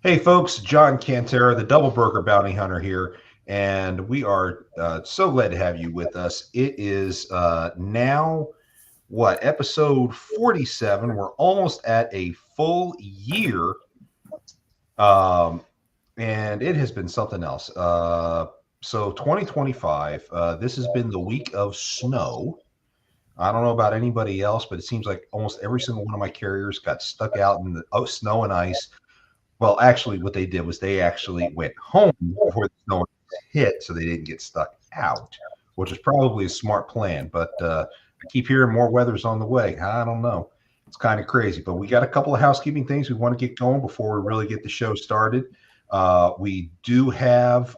Hey, folks, John Cantera, the Double Broker Bounty Hunter here, and we are so glad to have you with us. It is now, episode 47. We're almost at a full year, um, and it has been something else. So 2025, this has been the week of snow. I don't know about anybody else, but it seems like almost every single one of my carriers got stuck out in the snow and ice. Well, actually, what they did was they actually went home before the snow hit, so they didn't get stuck out, which is probably a smart plan. But I keep hearing more weather's on the way. I don't know. It's kind of crazy, but we got a couple of housekeeping things we want to get going before we really get the show started. We do have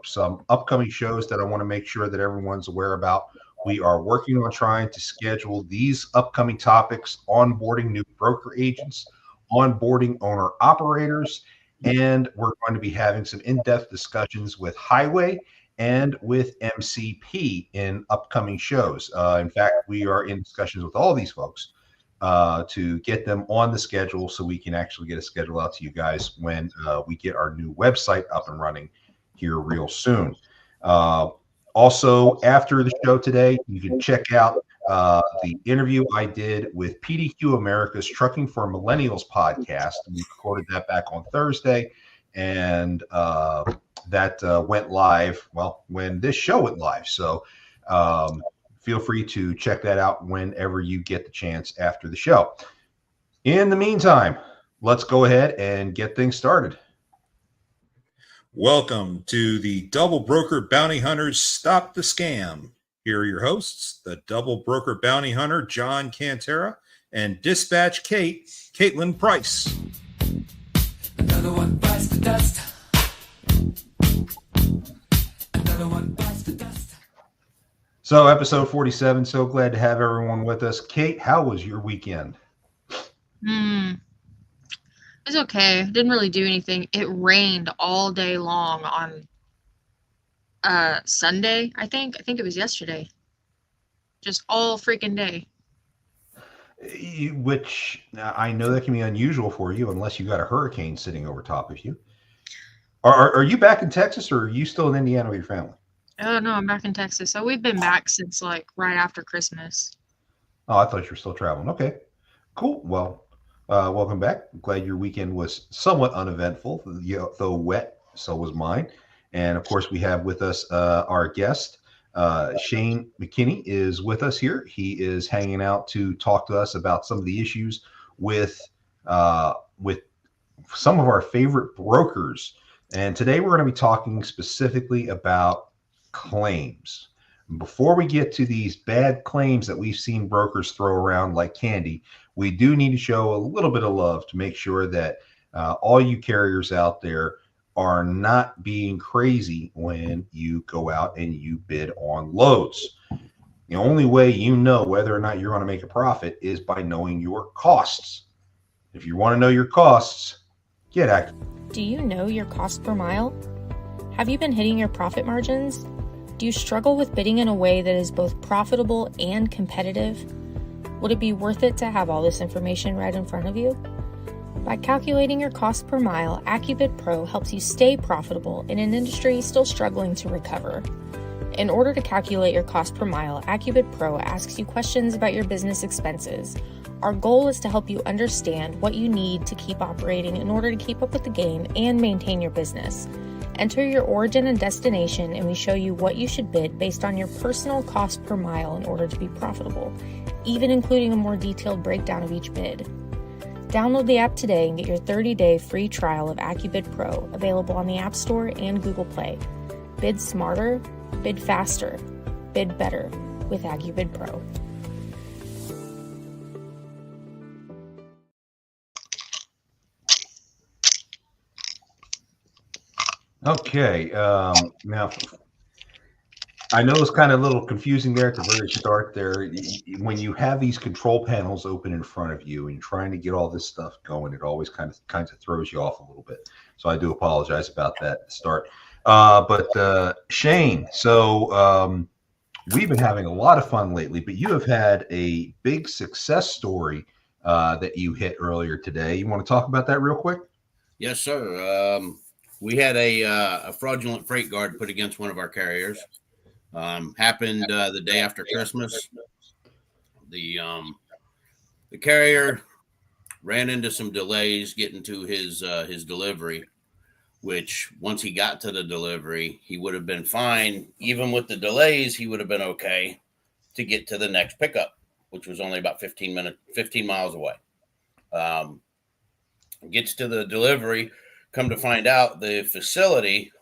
some upcoming shows that I want to make sure that everyone's aware about. We are working on trying to schedule these upcoming topics: onboarding new broker agents, onboarding owner operators, and we're going to be having some in-depth discussions with Highway and with MCP in upcoming shows. In fact, we are in discussions with all these folks to get them on the schedule so we can actually get a schedule out to you guys when we get our new website up and running here real soon. Also, after the show today, you can check out the interview I did with PDQ America's Trucking for Millennials podcast. We recorded that back on Thursday, and that went live, well, when this show went live. So feel free to check that out whenever you get the chance after the show. In the meantime, let's go ahead and get things started. Welcome to the Double Broker Bounty Hunters Stop the Scam. Here are your hosts, the Double Broker Bounty Hunter, John Cantera, and Dispatch Kate, Caitlin Price. Another one bites the dust. Another one bites the dust. So episode 47, so glad to have everyone with us. Kate, how was your weekend? It's okay. Didn't really do anything. It rained all day long on Sunday, I think. I think it was yesterday. Just all freaking day. Which I know that can be unusual for you unless you got a hurricane sitting over top of you. Are you back in Texas, or are you still in Indiana with your family? Oh, no, I'm back in Texas. So we've been back since like right after Christmas. Oh, I thought you were still traveling. Okay, cool. Well, welcome back. I'm glad your weekend was somewhat uneventful, though wet. So was mine. And of course, we have with us our guest, Shane McKinney, is with us here. He is hanging out to talk to us about some of the issues with some of our favorite brokers. And today we're going to be talking specifically about claims. Before we get to these bad claims that we've seen brokers throw around like candy, we do need to show a little bit of love to make sure that all you carriers out there are not being crazy when you go out and you bid on loads. The only way you know whether or not you're going to make a profit is by knowing your costs. If you want to know your costs, get active. Do you know your cost per mile? Have you been hitting your profit margins? Do you struggle with bidding in a way that is both profitable and competitive? Would it be worth it to have all this information right in front of you? By calculating your cost per mile, AccuBid Pro helps you stay profitable in an industry still struggling to recover. In order to calculate your cost per mile, AccuBid Pro asks you questions about your business expenses. Our goal is to help you understand what you need to keep operating in order to keep up with the game and maintain your business. Enter your origin and destination, and we show you what you should bid based on your personal cost per mile in order to be profitable, even including a more detailed breakdown of each bid. Download the app today and get your 30-day free trial of AccuBid Pro, available on the App Store and Google Play. Bid smarter, bid faster, bid better with AccuBid Pro. Okay, now I know it's kind of a little confusing there at the very start there. When you have these control panels open in front of you and you're trying to get all this stuff going, it always kind of throws you off a little bit. So I do apologize about that at the start. But Shane, so we've been having a lot of fun lately, but you have had a big success story that you hit earlier today. You want to talk about that real quick? Yes, sir. We had a fraudulent freight guard put against one of our carriers. Happened the day after Christmas. The carrier ran into some delays getting to his delivery, which once he got to the delivery, he would have been fine. Even with the delays, he would have been okay to get to the next pickup, which was only about 15 miles away. Gets to the delivery, come to find out the facility,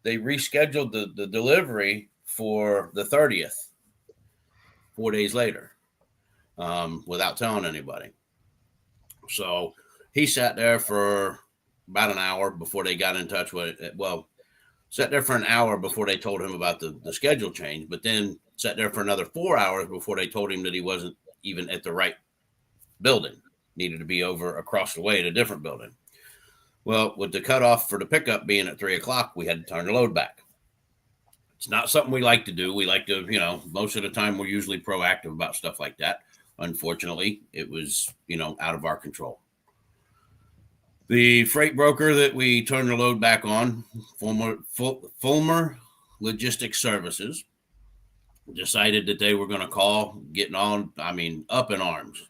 they rescheduled the delivery for the 30th, 4 days later, without telling anybody. So he sat there for about an hour before they got in touch with it. Well, sat there for an hour before they told him about the schedule change, but then sat there for another 4 hours before they told him that he wasn't even at the right building, needed to be over across the way at a different building. Well, with the cutoff for the pickup being at 3 o'clock, we had to turn the load back. It's not something we like to do. We like to, most of the time we're usually proactive about stuff like that. Unfortunately, it was, out of our control. The freight broker that we turned the load back on, Fulmer Logistics Services, decided that they were going to call, getting up in arms.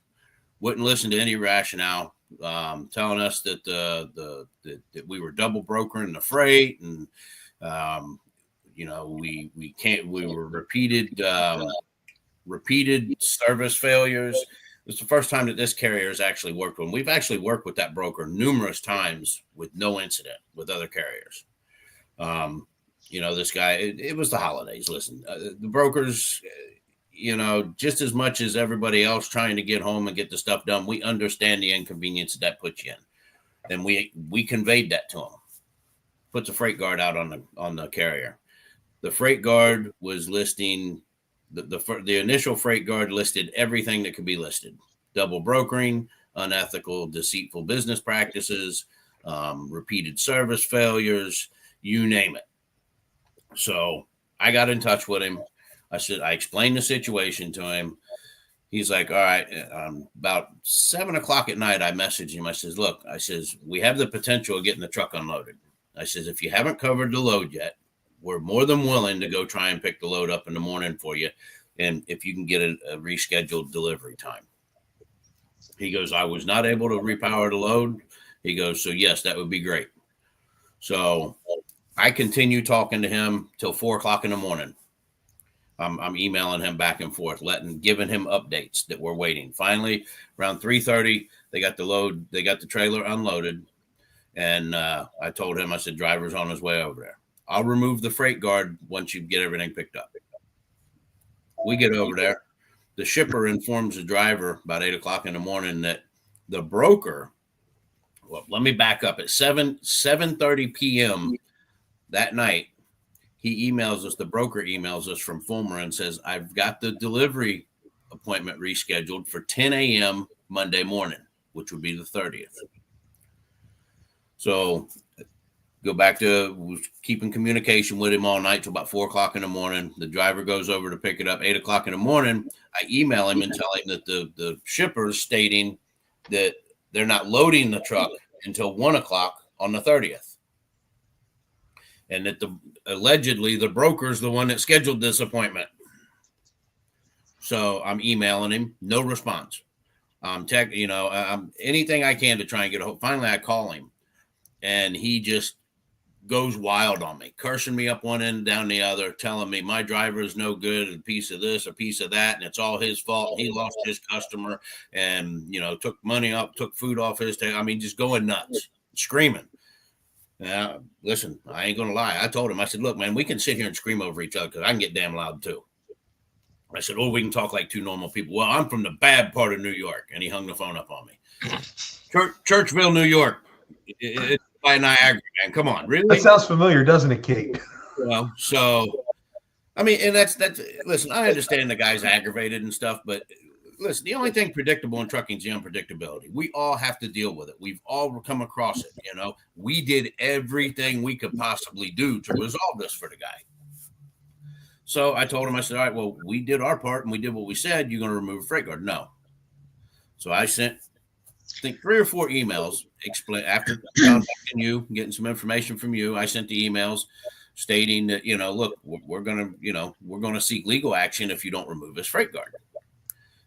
Wouldn't listen to any rationale, telling us that that we were double brokering the freight, and we can't. We were repeated service failures. It's the first time that this carrier has actually worked with. We've actually worked with that broker numerous times with no incident with other carriers. This guy, it was the holidays. Listen, the brokers, just as much as everybody else trying to get home and get the stuff done, we understand the inconvenience that puts you in. And we conveyed that to him. Puts a freight guard out on the carrier. The freight guard was listing the initial freight guard listed everything that could be listed: double brokering, unethical, deceitful business practices, repeated service failures, you name it. So I got in touch with him. I explained the situation to him. He's like, all right. About 7 o'clock at night, I messaged him. I says, look, we have the potential of getting the truck unloaded. I says, if you haven't covered the load yet, we're more than willing to go try and pick the load up in the morning for you. And if you can get a rescheduled delivery time. He goes, I was not able to repower the load. He goes, so yes, that would be great. So I continue talking to him till 4 o'clock in the morning. I'm emailing him back and forth, giving him updates that we're waiting. Finally, around 3:30, they got the trailer unloaded. And I told him, I said, driver's on his way over there. I'll remove the freight guard once you get everything picked up. We get over there. The shipper informs the driver about 8 o'clock in the morning that the broker, well, let me back up. At 7:30 p.m. that night, the broker emails us from Fulmer and says, I've got the delivery appointment rescheduled for 10 a.m. Monday morning, which would be the 30th. So go back to keeping communication with him all night till about 4 o'clock in the morning. The driver goes over to pick it up 8 o'clock in the morning. I email him and tell him that the shipper is stating that they're not loading the truck until 1 o'clock on the 30th. And that allegedly the broker is the one that scheduled this appointment. So I'm emailing him, no response. Anything I can to try and get a hold. Finally, I call him, and he just goes wild on me, cursing me up one end, down the other, telling me my driver is no good, a piece of this, a piece of that, and it's all his fault. He lost his customer, and took money up, took food off his table. I mean, just going nuts, screaming. Now, listen, I ain't gonna lie. I told him, I said, look, man, we can sit here and scream over each other because I can get damn loud too. I said, we can talk like two normal people. Well, I'm from the bad part of New York, and he hung the phone up on me. Churchville, New York. It's by Niagara, man. Come on, really? That sounds familiar, doesn't it, Kate? Well, so I mean, and that's listen, I understand the guy's aggravated and stuff, but listen, the only thing predictable in trucking is the unpredictability. We all have to deal with it. We've all come across it. We did everything we could possibly do to resolve this for the guy. So I told him, I said, all right, well, we did our part and we did what we said. You're going to remove a freight guard? No. So I sent think 3 or 4 emails explain after contacting you, getting some information from you. I sent the emails stating that, look, we're going to seek legal action if you don't remove his freight guard.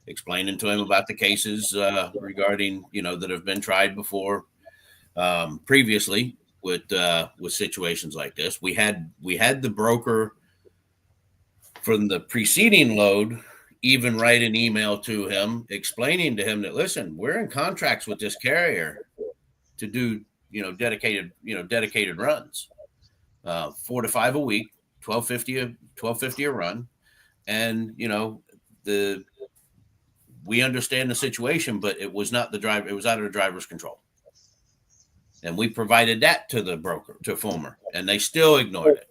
Explaining to him about the cases regarding, that have been tried before previously with situations like this. We had the broker from the preceding load even write an email to him explaining to him that, listen, we're in contracts with this carrier to do, dedicated runs, 4 to 5 a week, $12.50 a run. And, we understand the situation, but it was not the driver. It was out of the driver's control. And we provided that to the broker, to Fulmer, and they still ignored it.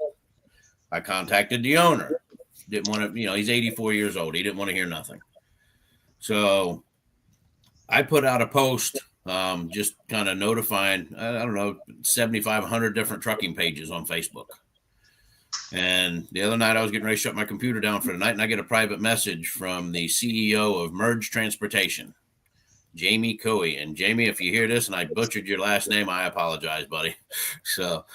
I contacted the owner. Didn't want to, he's 84 years old. He didn't want to hear nothing. So I put out a post, just kind of notifying, I don't know, 7,500 different trucking pages on Facebook. And the other night I was getting ready to shut my computer down for the night, and I get a private message from the CEO of Merge Transportation, Jamie Coey. And Jamie, if you hear this and I butchered your last name, I apologize, buddy. So,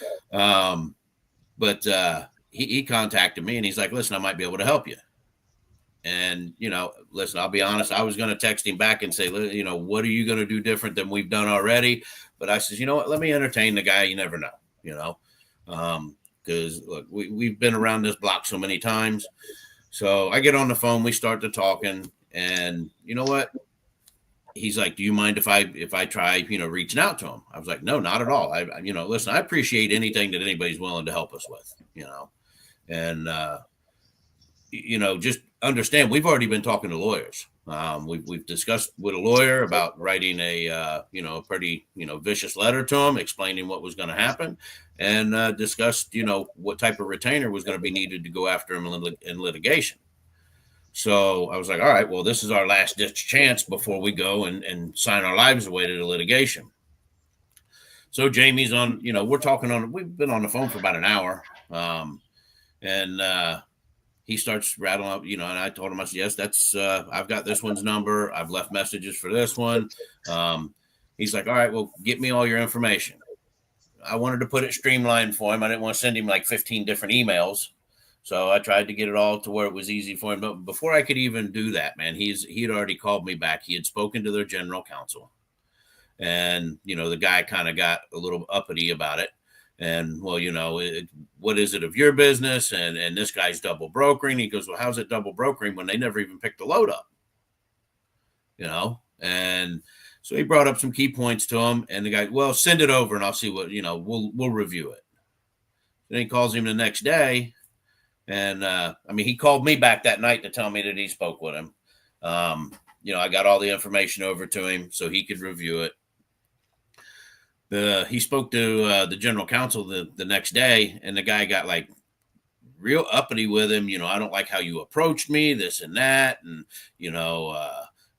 he contacted me and he's like, listen, I might be able to help you. And, listen, I'll be honest, I was going to text him back and say, what are you going to do different than we've done already? But I said, you know what, let me entertain the guy. You never know, because look, we've been around this block so many times. So I get on the phone, we start to talking, and you know what? He's like, do you mind if I try, reaching out to him? I was like, no, not at all. Listen, I appreciate anything that anybody's willing to help us with, and, just understand we've already been talking to lawyers. We've discussed with a lawyer about writing a pretty, vicious letter to him, explaining what was going to happen, and discussed, what type of retainer was going to be needed to go after him in litigation. So I was like, all right, well, this is our last ditch chance before we go and sign our lives away to the litigation. So Jamie's on, we're talking we've been on the phone for about an hour. And he starts rattling up, and I told him, I said, yes, that's, I've got this one's number. I've left messages for this one. He's like, all right, well, get me all your information. I wanted to put it streamlined for him. I didn't want to send him like 15 different emails. So I tried to get it all to where it was easy for him. But before I could even do that, man, he had already called me back. He had spoken to their general counsel. And, the guy kind of got a little uppity about it. And, well, what is it of your business? And this guy's double brokering. He goes, well, how's it double brokering when they never even picked the load up? And so he brought up some key points to him. And the guy, well, send it over and I'll see what, we'll review it. Then he calls him the next day. And, he called me back that night to tell me that he spoke with him. I got all the information over to him so he could review it. He spoke to the general counsel the next day, and the guy got like real uppity with him. I don't like how you approached me, this and that. And,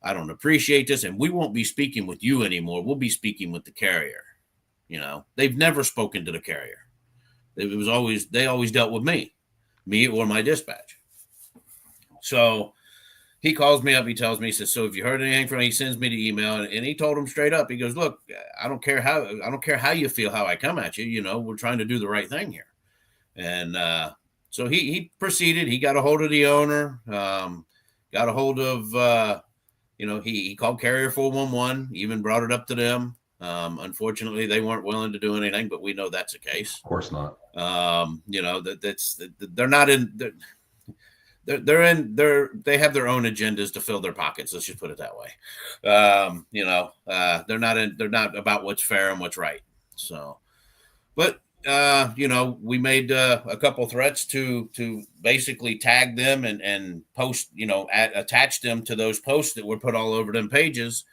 I don't appreciate this. And we won't be speaking with you anymore. We'll be speaking with the carrier. They've never spoken to the carrier. They always dealt with me or my dispatch. So he calls me up. He tells me, he says, so have you heard anything from him? He sends me the email, and he told him straight up. He goes, look, I don't care how you feel, how I come at you. We're trying to do the right thing here. And so he proceeded. He got a hold of the owner, got a hold of, he called Carrier 411, even brought it up to them. Unfortunately, they weren't willing to do anything, but we know that's the case. Of course not. They're not in. They have their own agendas to fill their pockets. Let's just put it that way. They're not about what's fair and what's right. So, but we made a couple threats to basically tag them and post, attach them to those posts that were put all over them pages.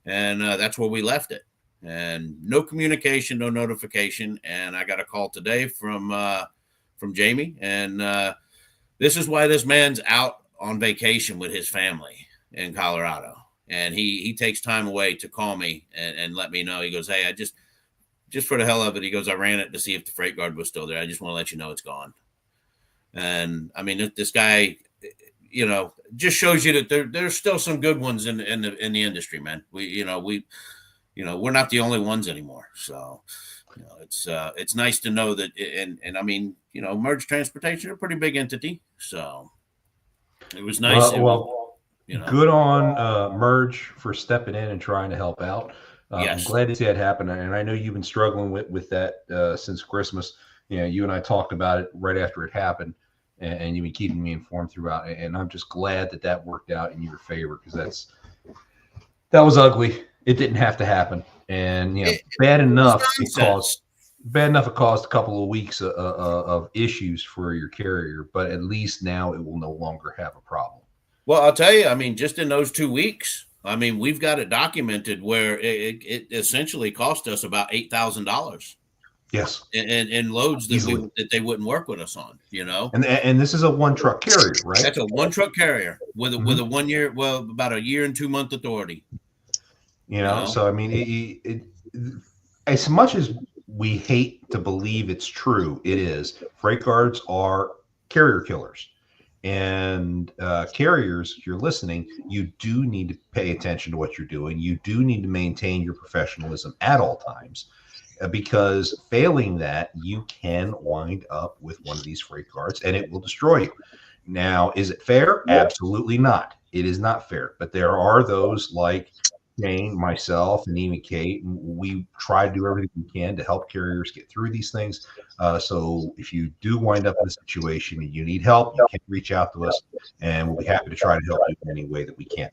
And that's where we left it. And no communication, no notification. And I got a call today from Jamie. And this is why this man's out on vacation with his family in Colorado. And he takes time away to call me and let me know. He goes, hey, I just for the hell of it, he goes, I ran it to see if the freight guard was still there. I just want to let you know it's gone. And this guy, just shows you that there's still some good ones in the industry, man. we're not the only ones anymore. So, it's nice to know that. And I mean, Merge Transportation are a pretty big entity. So it was nice. Good on Merge for stepping in and trying to help out. I'm glad to see that happen. And I know you've been struggling with that since Christmas. You and I talked about it right after it happened, and you've been keeping me informed throughout. And I'm just glad that worked out in your favor, because that was ugly. It didn't have to happen. And, bad enough it caused a couple of weeks of issues for your carrier, but at least now it will no longer have a problem. Well, I'll tell you, I mean, just in those 2 weeks, I mean, we've got it documented where it essentially cost us about $8,000. Yes, and loads that they wouldn't work with us on, And this is a one truck carrier, right? That's a one truck carrier with a 1 year, about a year and 2 month authority. So I mean, as much as we hate to believe it's true, it is. Freight guards are carrier killers. And carriers, if you're listening, you do need to pay attention to what you're doing. You do need to maintain your professionalism at all times, because failing that, you can wind up with one of these freight guards and it will destroy you. Now, is it fair? Absolutely not. It is not fair. But there are those like Jane, myself, and even Kate, and we try to do everything we can to help carriers get through these things. So if you do wind up in a situation and you need help, you can reach out to us, and we'll be happy to try to help you in any way that we can.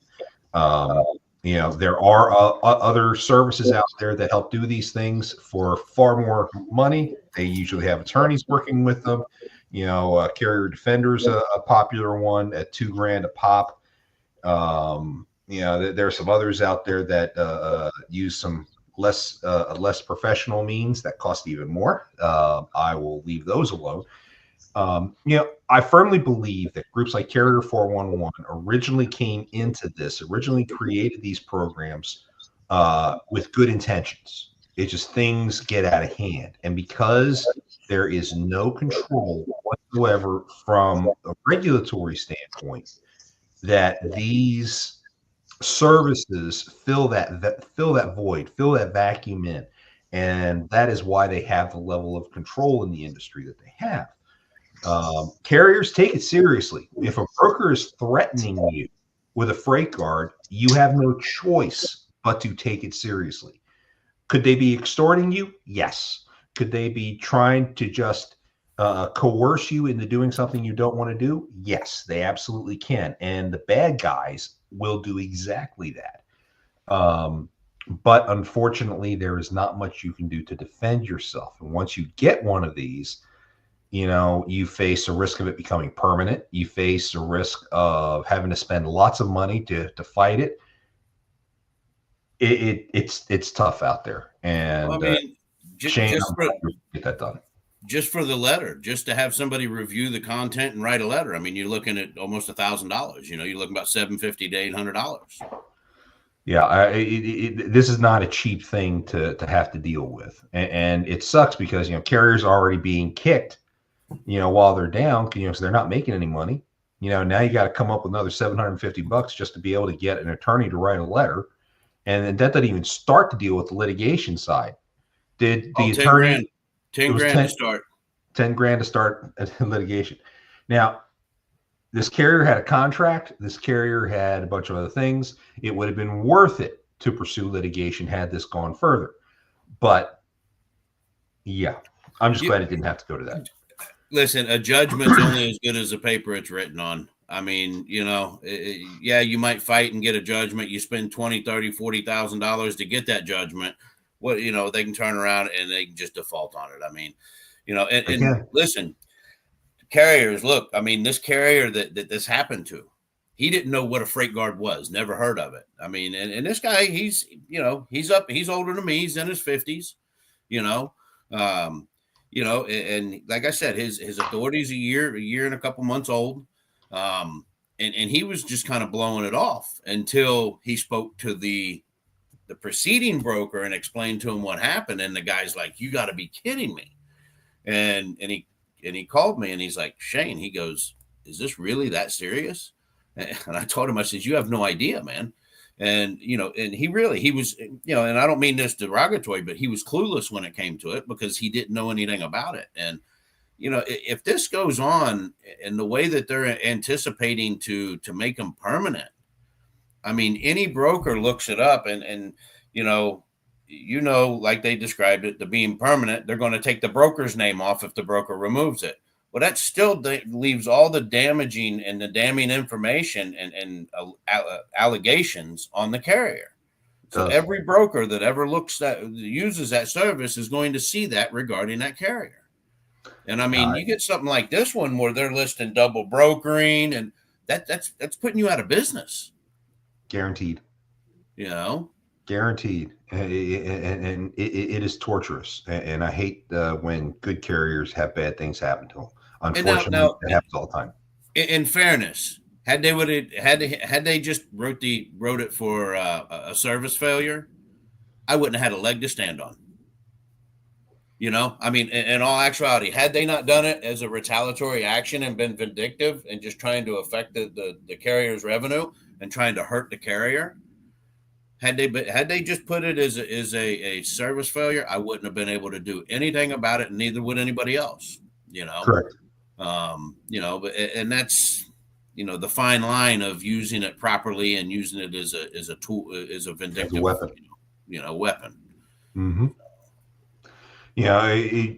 There are other services out there that help do these things for far more money. They usually have attorneys working with them. Carrier Defender's a popular one at $2,000 a pop. There are some others out there that use some less professional means that cost even more. I will leave those alone. I firmly believe that groups like Carrier 411 originally created these programs with good intentions. It's just things get out of hand. And because there is no control whatsoever from a regulatory standpoint, that these services fill that void, fill that vacuum in. And that is why they have the level of control in the industry that they have. Carriers take it seriously. If a broker is threatening you with a freight guard, you have no choice but to take it seriously. Could they be extorting you? Yes. Could they be trying to just coerce you into doing something you don't want to do? Yes, they absolutely can. And the bad guys will do exactly that. But unfortunately, there is not much you can do to defend yourself. And once you get one of these, you face a risk of it becoming permanent. You face a risk of having to spend lots of money to fight it. It's tough out there. And Shane, get that done. Just for the letter, just to have somebody review the content and write a letter. I mean, you're looking at almost $1,000. You're looking about $750 to $800. Yeah, this is not a cheap thing to have to deal with, and it sucks because carriers are already being kicked, while they're down, so they're not making any money. Now you got to come up with another $750 just to be able to get an attorney to write a letter, and that doesn't even start to deal with the litigation side. Did the attorney? $10,000 to start. $10,000 to start litigation. Now, this carrier had a contract. This carrier had a bunch of other things. It would have been worth it to pursue litigation had this gone further. But yeah, I'm just glad it didn't have to go to that. Listen, a judgment's only as good as the paper it's written on. I mean, yeah, you might fight and get a judgment. You spend $20,000, $30,000, $40,000 to get that judgment. They can turn around and they can just default on it. I mean, and listen, carriers, look, I mean, this carrier that this happened to, he didn't know what a freight guard was, never heard of it. I mean, and this guy, he's older than me. He's in his 50s, and like I said, his authority is a year and a couple months old. And he was just kind of blowing it off until he spoke to the preceding broker and explained to him what happened. And the guy's like, "You got to be kidding me." And he called me and he's like, "Shane," he goes, "Is this really that serious?" And I told him, I said, "You have no idea, man. And, and he was, and I don't mean this derogatory, but he was clueless when it came to it because he didn't know anything about it. And, if this goes on in the way that they're anticipating to make them permanent, I mean, any broker looks it up and like they described it, the being permanent, they're going to take the broker's name off if the broker removes it. Well, that still leaves all the damaging and the damning information and allegations on the carrier. So every broker that ever uses that service is going to see that regarding that carrier. And I mean, you get something like this one where they're listing double brokering, and that's putting you out of business. Guaranteed. Guaranteed. And it is torturous. And I hate when good carriers have bad things happen to them. Unfortunately, it happens all the time. In fairness, had they just wrote it for a service failure, I wouldn't have had a leg to stand on. I mean, in all actuality, had they not done it as a retaliatory action and been vindictive and just trying to affect the carrier's revenue and trying to hurt the carrier, had they just put it as a service failure, I wouldn't have been able to do anything about it, and neither would anybody else. Correct. But and that's the fine line of using it properly and using it as a tool, as a vindictive weapon. Weapon. Mm-hmm. Yeah,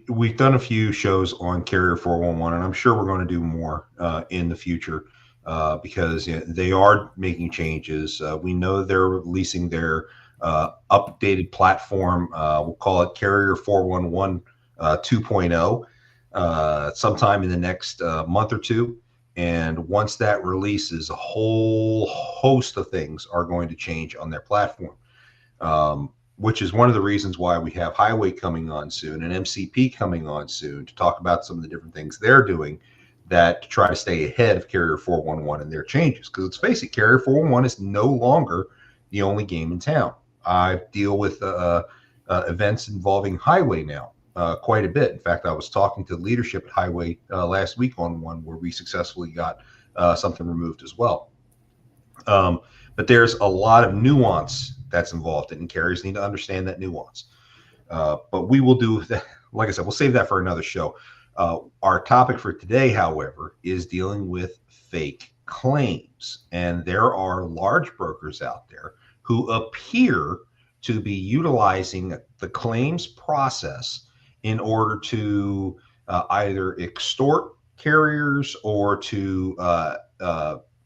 we've done a few shows on Carrier 411, and I'm sure we're going to do more in the future because they are making changes. We know they're releasing their updated platform. We'll call it Carrier 411 2.0 sometime in the next month or two. And once that releases, a whole host of things are going to change on their platform. Which is one of the reasons why we have Highway coming on soon and MCP coming on soon to talk about some of the different things they're doing that to try to stay ahead of Carrier 411 and their changes. Because let's face it, Carrier 411 is no longer the only game in town. I deal with events involving Highway now quite a bit. In fact, I was talking to leadership at Highway last week on one where we successfully got something removed as well. But there's a lot of nuance that's involved, and carriers need to understand that nuance. But we will do that. Like I said, we'll save that for another show. Our topic for today, however, is dealing with fake claims. And there are large brokers out there who appear to be utilizing the claims process in order to either extort carriers or to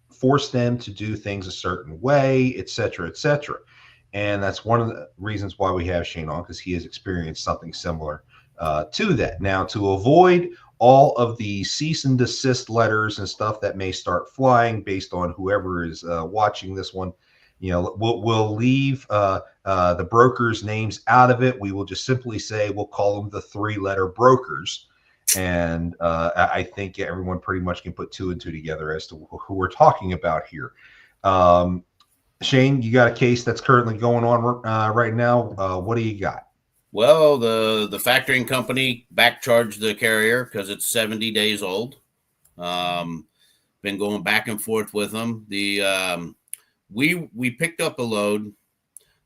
force them to do things a certain way, et cetera, et cetera. And that's one of the reasons why we have Shane on, because he has experienced something similar to that. Now, to avoid all of the cease and desist letters and stuff that may start flying based on whoever is watching this one, we'll leave the brokers' names out of it. We will just simply say we'll call them the 3-letter brokers. And I think everyone pretty much can put 2 and 2 together as to who we're talking about here. Shane, you got a case that's currently going on right now. What do you got? Well, the factoring company backcharged the carrier because it's 70 days old. Been going back and forth with them. We picked up a load.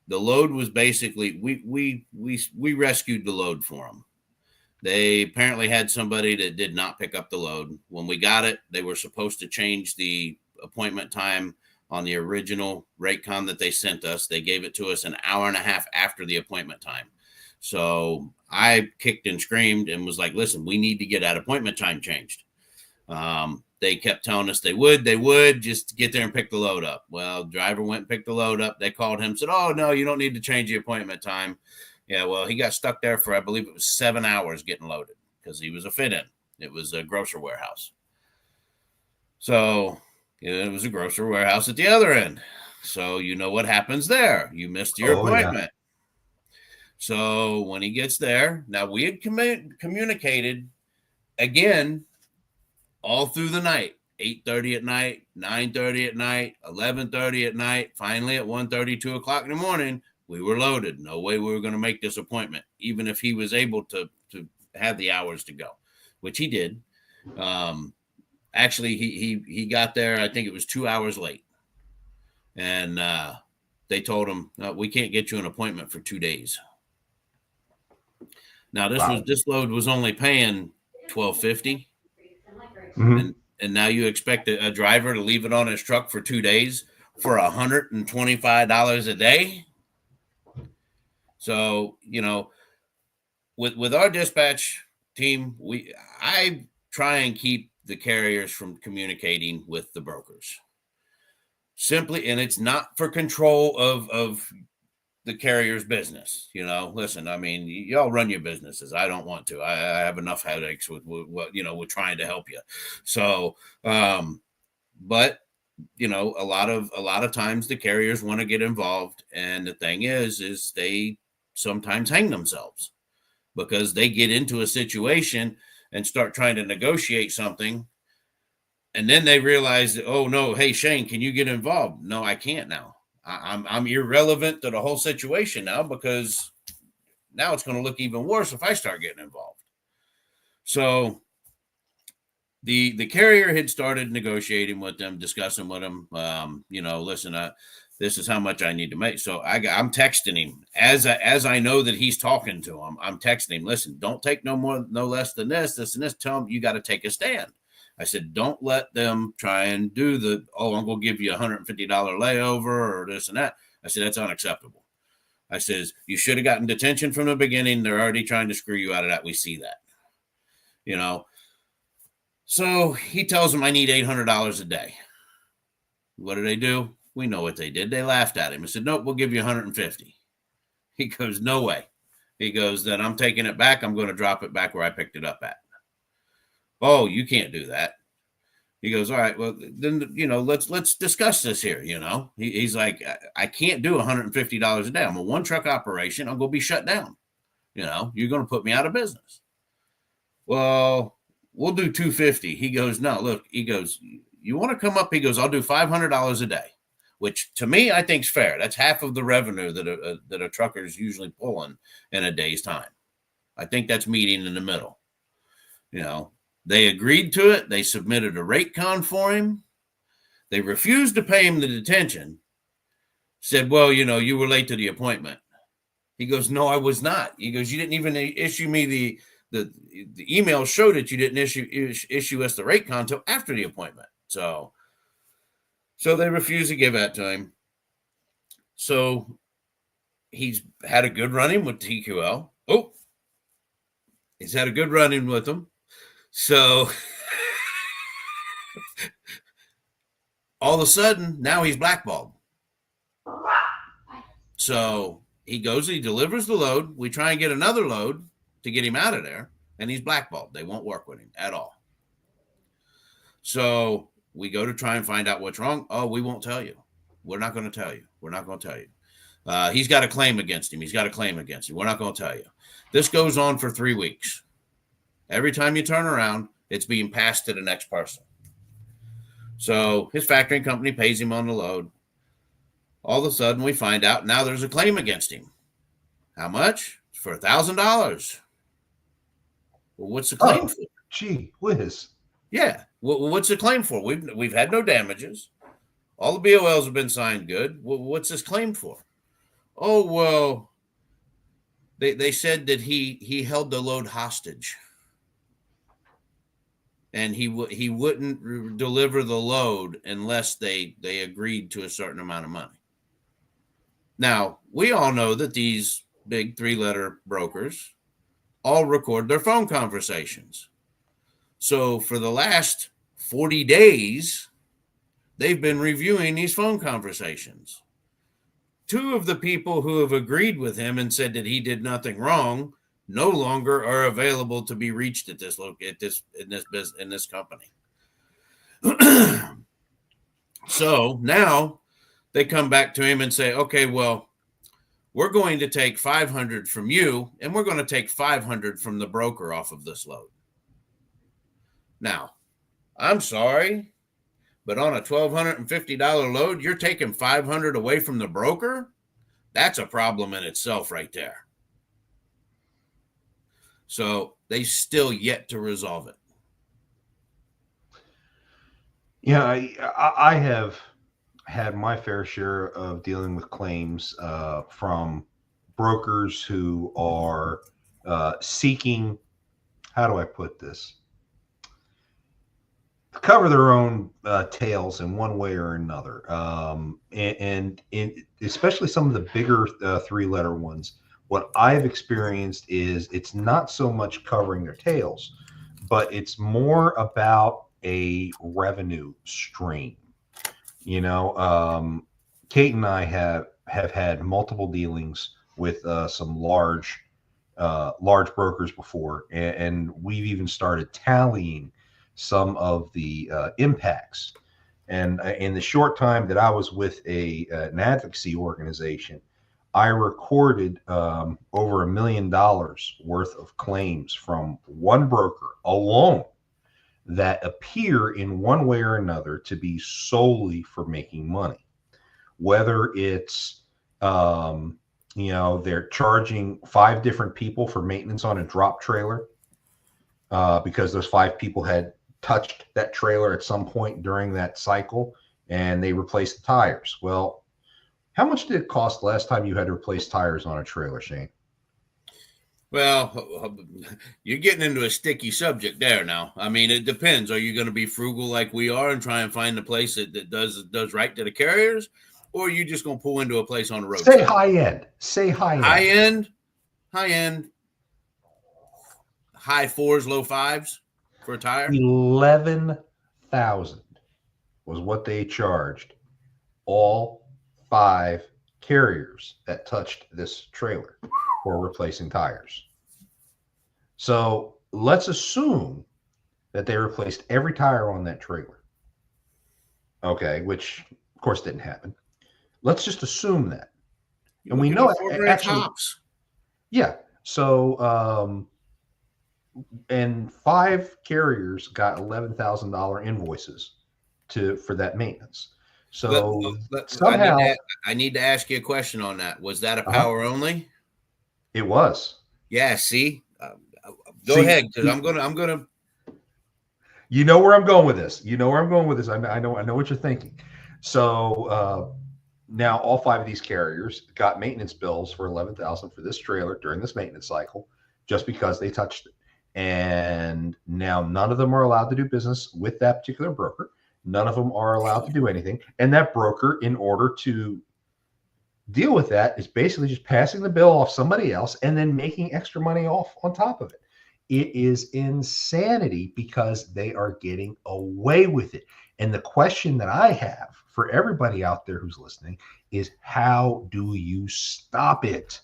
The load was basically we rescued the load for them. They apparently had somebody that did not pick up the load. When we got it, they were supposed to change the appointment time on the original Raycon that they sent us. They gave it to us an hour and a half after the appointment time. So I kicked and screamed and was like, listen, we need to get that appointment time changed. They kept telling us they would just get there and pick the load up. Well, driver went and picked the load up. They called him, said, oh, no, you don't need to change the appointment time. Yeah, well, he got stuck there for, I believe it was 7 hours getting loaded because he was a fit-in. It was a grocery warehouse. So it was a grocery warehouse at the other end. So you know what happens there. You missed your appointment. Yeah. So when he gets there, now we had communicated again all through the night, 8:30 at night, 9:30 at night, 11:30 at night. Finally, at 1:30, 2 o'clock in the morning, we were loaded. No way we were going to make this appointment, even if he was able to have the hours to go, which he did. Actually, he got there, I think it was 2 hours late. And they told him, we can't get you an appointment for 2 days. Now this load was only paying $12.50, and now you expect a driver to leave it on his truck for 2 days for $125 a day. So, with our dispatch team, I try and keep the carriers from communicating with the brokers. Simply, and it's not for control of the carrier's business. Listen, I mean, y'all run your businesses. I don't want to. I have enough headaches with with trying to help you. So, but a lot of times the carriers want to get involved, and the thing is they sometimes hang themselves because they get into a situation and start trying to negotiate something, and then they realize that, oh no, hey Shane, can you get involved? No, I can't now. I'm irrelevant to the whole situation now, because now it's going to look even worse if I start getting involved. So the carrier had started negotiating with them, discussing with them. Listen, this is how much I need to make. So I'm texting him as I know that he's talking to him. I'm texting him, listen, don't take no less than this and this. Tell him you got to take a stand. I said, don't let them try and do I'm going to give you $150 layover or this and that. I said, that's unacceptable. I says, you should have gotten detention from the beginning. They're already trying to screw you out of that. We see that, So he tells them I need $800 a day. What do they do? We know what they did. They laughed at him. I said, nope, we'll give you 150. He goes, no way. He goes, then I'm taking it back. I'm going to drop it back where I picked it up at. Oh, you can't do that. He goes, all right, well, then, let's discuss this here. He's like, I can't do $150 a day. I'm a one truck operation. I'm going to be shut down. You're going to put me out of business. Well, we'll do $250. He goes, no, look, he goes, you want to come up? He goes, I'll do $500 a day, which to me, I think is fair. That's half of the revenue that a trucker is usually pulling in a day's time. I think that's meeting in the middle. They agreed to it. They submitted a rate con for him. They refused to pay him the detention. Said, well, you were late to the appointment. He goes, no, I was not. He goes, you didn't even issue me the email showed that you didn't issue us the rate con until after the appointment. So they refused to give that to him. So he's had a good run-in with TQL. Oh, he's had a good run-in with them. So all of a sudden, now he's blackballed. So he goes, he delivers the load. We try and get another load to get him out of there, and he's blackballed. They won't work with him at all. So we go to try and find out what's wrong. Oh, we won't tell you. We're not going to tell you. We're not going to tell you. He's got a claim against him. He's got a claim against him. We're not going to tell you. This goes on for 3 weeks. Every time you turn around, it's being passed to the next person. So his factoring company pays him on the load. All of a sudden, we find out now there's a claim against him. How much? It's for $1,000. Well, what's the claim for? Gee whiz. Yeah. Well, what's the claim for? We've had no damages. All the BOLs have been signed good. Well, what's this claim for? Oh, well, they said that he held the load hostage. And he wouldn't deliver the load unless they agreed to a certain amount of money. Now, we all know that these big 3-letter brokers all record their phone conversations. So for the last 40 days, they've been reviewing these phone conversations. 2 of the people who have agreed with him and said that he did nothing wrong no longer are available to be reached in this company. So now they come back to him and say, okay, well, we're going to take 500 from you, and we're going to take 500 from the broker off of this load. Now, I'm sorry, but on a $1,250 load, you're taking 500 away from the broker? That's a problem in itself right there. So they still yet to resolve it. Yeah, had my fair share of dealing with claims from brokers who are seeking, how do I put this? Cover their own tails in one way or another. And especially some of the bigger 3-letter ones, what I've experienced is it's not so much covering their tails, but it's more about a revenue stream. You know, Kate and I have had multiple dealings with some large brokers before, and we've even started tallying some of the impacts. And in the short time that I was with an advocacy organization, I recorded over $1 million worth of claims from one broker alone that appear in one way or another to be solely for making money. Whether it's, they're charging 5 different people for maintenance on a drop trailer because those 5 people had touched that trailer at some point during that cycle and they replaced the tires. Well, how much did it cost last time you had to replace tires on a trailer, Shane? Well, you're getting into a sticky subject there now. I mean, it depends. Are you going to be frugal like we are and try and find a place that does right to the carriers, or are you just going to pull into a place on the road? Say high end. Say high end. High end. High 4s, low 5s for a tire. 11,000 was what they charged all 5 carriers that touched this trailer for replacing tires. So let's assume that they replaced every tire on that trailer. Okay, which of course didn't happen. Let's just assume that. And we know it actually tops. Yeah. So and 5 carriers got $11,000 invoices for that maintenance. So somehow I need to ask you a question on that. Was that a power only? It was. Yeah. See, go ahead, because I'm gonna. You know where I'm going with this. I know what you're thinking. So now all 5 of these carriers got maintenance bills for $11,000 for this trailer during this maintenance cycle, just because they touched it. And now none of them are allowed to do business with that particular broker. None of them are allowed to do anything. And that broker, in order to deal with that, is basically just passing the bill off somebody else and then making extra money off on top of it. It is insanity because they are getting away with it. And the question that I have for everybody out there who's listening is, how do you stop it?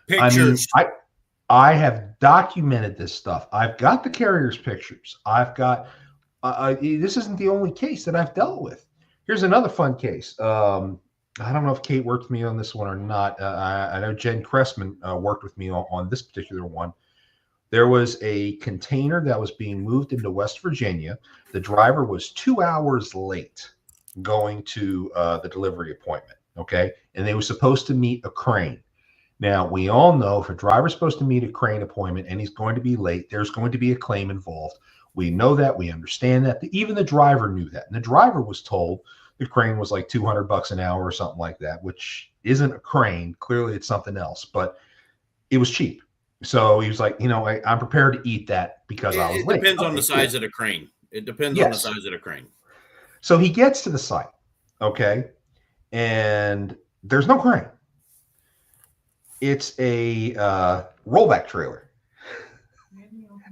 Pictures. I mean, I have documented this stuff. I've got the carrier's pictures. I've got, this isn't the only case that I've dealt with. Here's another fun case. I don't know if Kate worked with me on this one or not. I know Jen Cressman worked with me on this particular one. There was a container that was being moved into West Virginia. The driver was 2 hours late going to the delivery appointment. Okay. And they were supposed to meet a crane. Now, we all know if a driver's supposed to meet a crane appointment and he's going to be late, there's going to be a claim involved. We know that. We understand that. Even the driver knew that. And the driver was told the crane was like $200 an hour or something like that, which isn't a crane. Clearly, it's something else, but it was cheap. So he was like, I'm prepared to eat that because I was late. It depends on the size of the crane. It depends on the size of the crane. So he gets to the site, okay, and there's no crane. It's a rollback trailer.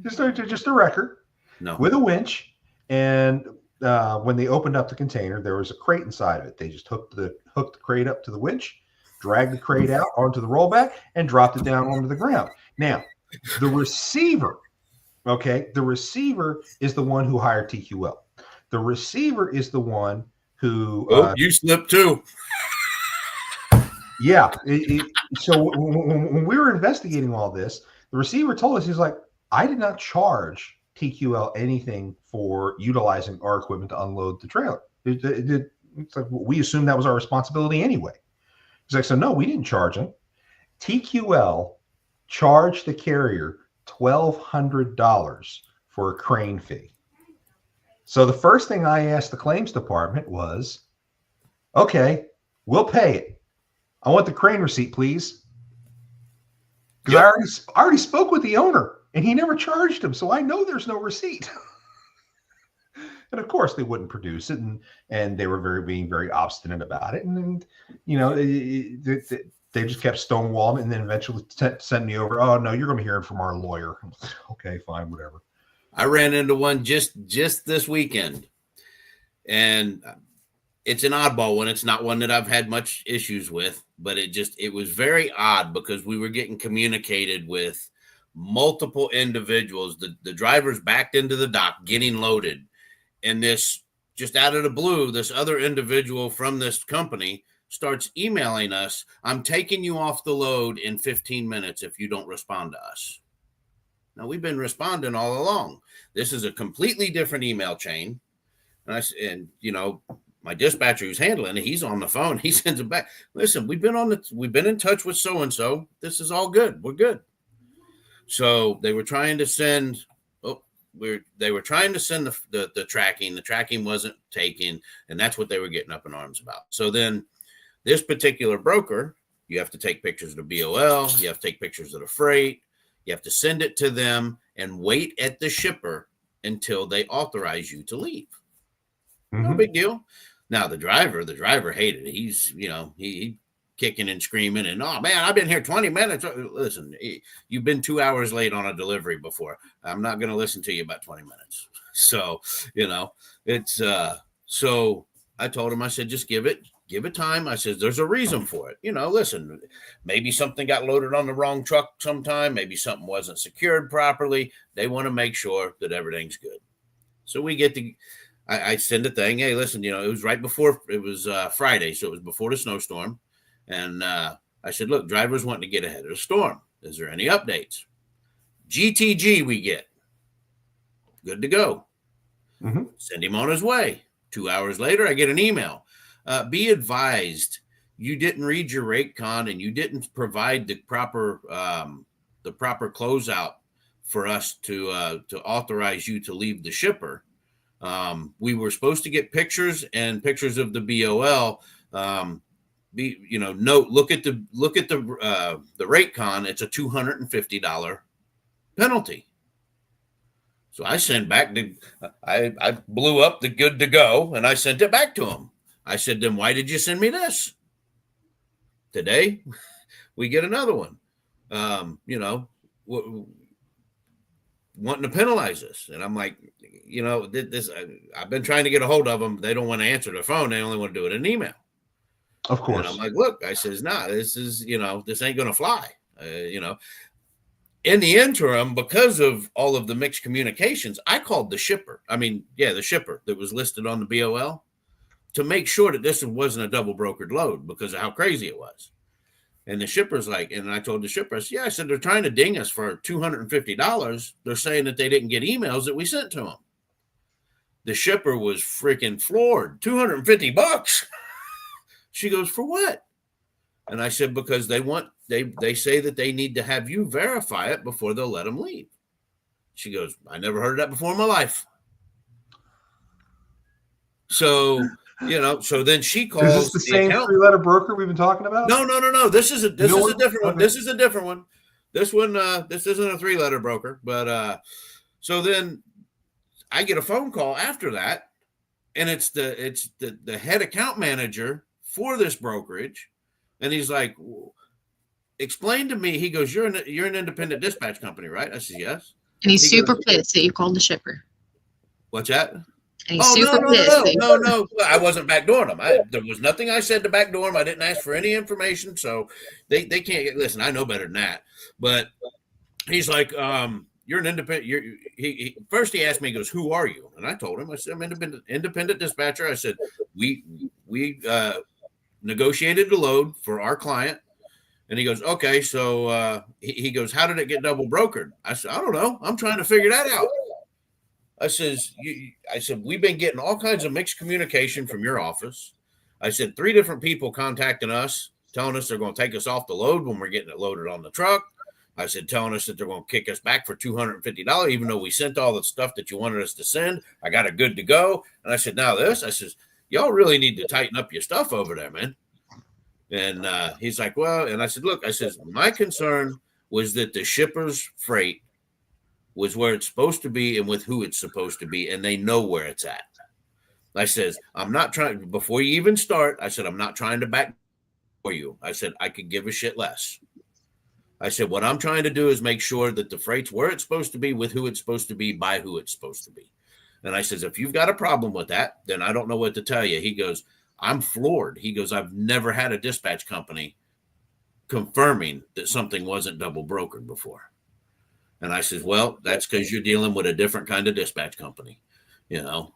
Just a record with a winch. And when they opened up the container, there was a crate inside of it. They just hooked the crate up to the winch, dragged the crate out onto the rollback, and dropped it down onto the ground. Now, the receiver is the one who hired TQL. The receiver is the one who. You slipped too. Yeah. So when we were investigating all this, the receiver told us, he's like, I did not charge TQL anything for utilizing our equipment to unload the trailer. It's like, we assumed that was our responsibility anyway. He's like, so no, we didn't charge them. TQL charged the carrier $1,200 for a crane fee. So the first thing I asked the claims department was, Okay, we'll pay it. I want the crane receipt, please. Because Yep. I already spoke with the owner, and he never charged him, so I know there's no receipt. And of course, they wouldn't produce it, and they were being very obstinate about it. And you know, they just kept stonewalling, and then eventually sent me over. Oh no, you're going to hear it from our lawyer. Okay, fine, whatever. I ran into one just this weekend, and it's an oddball one. It's not one that I've had much issues with, but it was very odd because we were getting communicated with multiple individuals. The drivers backed into the dock getting loaded, and this just out of the blue, this other individual from this company starts emailing us, I'm taking you off the load in 15 minutes if you don't respond to us. Now, we've been responding all along. This is a completely different email chain. And you know, my dispatcher who's handling it, he's on the phone. He sends it back. Listen, we've been in touch with so-and-so. This is all good. We're good. So they were trying to send, they were trying to send the tracking. The tracking wasn't taken, and that's what they were getting up in arms about. So then this particular broker, you have to take pictures of the BOL, you have to take pictures of the freight, you have to send it to them and wait at the shipper until they authorize you to leave. No big deal. Now the driver hated it. He's, you know, he kicking and screaming and, oh man, I've been here 20 minutes. Listen, you've been 2 hours late on a delivery before. I'm not going to listen to you about 20 minutes. So, you know, it's, so I told him, I said, just give it time. I said, there's a reason for it. You know, listen, maybe something got loaded on the wrong truck sometime. Maybe something wasn't secured properly. They want to make sure that everything's good. So we get I send a thing. Hey, listen, you know, it was right before, it was Friday. So it was before the snowstorm. And I said, look, drivers want to get ahead of the storm. Is there any updates? GTG we get. Good to go. Send him on his way. 2 hours later, I get an email. Be advised, you didn't read your rate con and you didn't provide the proper closeout for us to authorize you to leave the shipper. We were supposed to get pictures of the BOL. Look at the rate con. It's a $250 penalty. So I sent back I blew up the good to go and I sent it back to him. I said, then why did you send me this? Today, we get another one, wanting to penalize us. And I'm like, you know, I've been trying to get a hold of them. They don't want to answer the phone. They only want to do it in email. Of course. And I'm like, look, I says, nah, this ain't going to fly. In the interim, because of all of the mixed communications, I called the shipper. The shipper that was listed on the BOL to make sure that this wasn't a double brokered load because of how crazy it was. And the shipper's like, and I told the shipper, I said, they're trying to ding us for $250. They're saying that they didn't get emails that we sent to them. The shipper was freaking floored. $250. She goes, for what? And I said, because they say that they need to have you verify it before they'll let them leave. She goes, I never heard of that before in my life. So, you know, so then she calls. Is this the same three-letter broker we've been talking about? No. This is a different one. This is a different one. This one, this isn't a three-letter broker, but so then I get a phone call after that, and it's the head account manager for this brokerage, and he's like, explain to me. He goes, you're an independent dispatch company, right? I said, yes. And he's super pissed that you called the shipper. What's that? And he's super pissed. No. I wasn't backdooring them. There was nothing I said to backdoor them. I didn't ask for any information, so they can't get. Listen, I know better than that. But he's like, you're an independent. First he asked me, he goes, who are you? And I told him, I said, I'm independent dispatcher. I said, we negotiated the load for our client. And he goes, okay. So he goes, how did it get double brokered? I said, I don't know. I'm trying to figure that out. I said, we've been getting all kinds of mixed communication from your office. I said, 3 different people contacting us, telling us they're going to take us off the load when we're getting it loaded on the truck. I said, telling us that they're going to kick us back for $250, even though we sent all the stuff that you wanted us to send. I got it good to go. And I said, now this, I said, y'all really need to tighten up your stuff over there, man. And he's like, well, and I said, look, I says, my concern was that the shipper's freight was where it's supposed to be and with who it's supposed to be, and they know where it's at. I says, I'm not trying, before you even start, I said, I'm not trying to back for you. I said, I could give a shit less. I said, what I'm trying to do is make sure that the freight's where it's supposed to be, with who it's supposed to be, by who it's supposed to be. And I says, if you've got a problem with that, then I don't know what to tell you. He goes, I'm floored. He goes, I've never had a dispatch company confirming that something wasn't double brokered before. And I says, well, that's because you're dealing with a different kind of dispatch company, you know.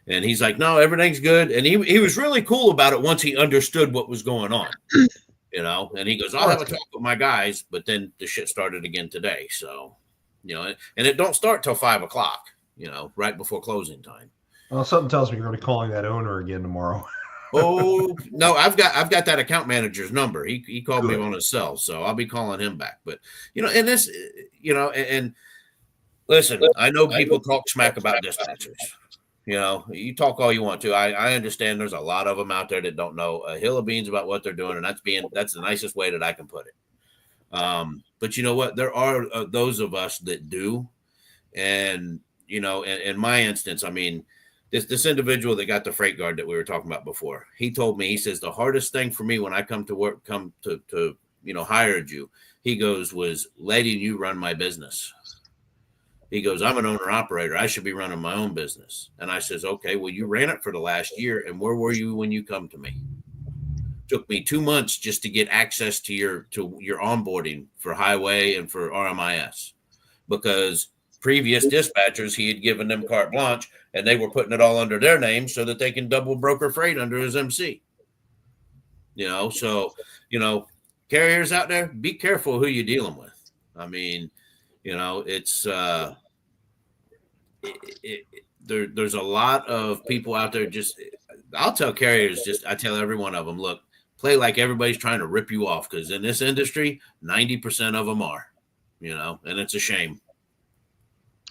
And he's like, no, everything's good. And he was really cool about it once he understood what was going on, you know. And he goes, I'll have a talk with my guys. But then the shit started again today. So, you know, and it don't start till 5 o'clock, you know, right before closing time. Well, something tells me you're going to be calling that owner again tomorrow. Oh no, I've got that account manager's number. He called Good. me on his cell, so I'll be calling him back. But you know, and this, you know, and listen, I know people talk smack about dispatchers. You know, you talk all you want to. I understand there's a lot of them out there that don't know a hill of beans about what they're doing, and that's the nicest way that I can put it. But you know what? There are those of us that do, and you know, in my instance, I mean. This individual that got the freight guard that we were talking about before, he told me, he says, the hardest thing for me when I come to you know, hired you, he goes, was letting you run my business. He goes, I'm an owner operator. I should be running my own business. And I says, okay, well, you ran it for the last year. And where were you when you come to me? Took me 2 months just to get access to your onboarding for highway and for RMIS, because previous dispatchers, he had given them carte blanche and they were putting it all under their name so that they can double broker freight under his MC. You know, so, you know, carriers out there, be careful who you're dealing with. I mean, you know, it's, there's a lot of people out there. Just, I'll tell carriers, I tell every one of them, look, play like everybody's trying to rip you off. Cause in this industry, 90% of them are, you know, and it's a shame.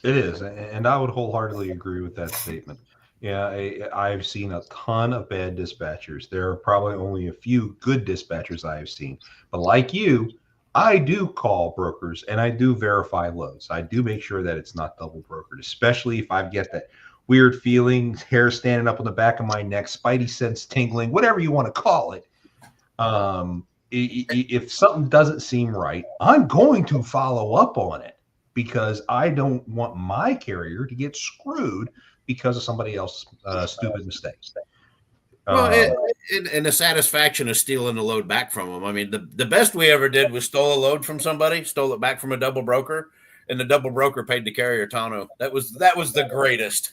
It is, and I would wholeheartedly agree with that statement. Yeah, I've seen a ton of bad dispatchers. There are probably only a few good dispatchers I have seen. But like you, I do call brokers and I do verify loads. I do make sure that it's not double brokered, especially if I get that weird feeling, hair standing up on the back of my neck, spidey sense tingling, whatever you want to call it. If something doesn't seem right, I'm going to follow up on it, because I don't want my carrier to get screwed because of somebody else's stupid mistake. Well, and the satisfaction of stealing the load back from them. I mean, the best we ever did was stole a load from somebody, stole it back from a double broker, and the double broker paid the carrier tonneau. That was the greatest.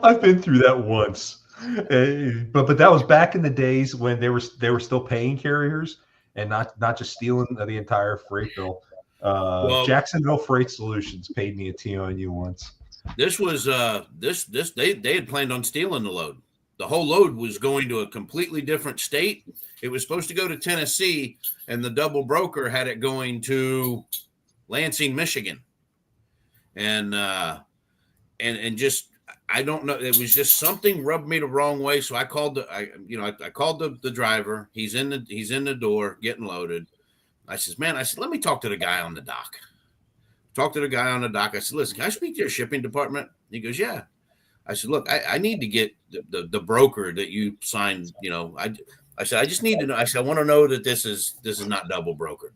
I've been through that once, but that was back in the days when they were still paying carriers and not just stealing the entire freight bill. Jacksonville Freight Solutions paid me a TONU once. This was they had planned on stealing the load. The whole load was going to a completely different state. It was supposed to go to Tennessee, and the double broker had it going to Lansing, Michigan. And just, I don't know. It was just something rubbed me the wrong way. So I called I called the driver. He's in the door getting loaded. I says, let me talk to the guy on the dock. Talk to the guy on the dock. I said, listen, can I speak to your shipping department? He goes, yeah. I said, look, I need to get the broker that you signed. You know, I said, I just need to know. I said, I want to know that this is not double brokered.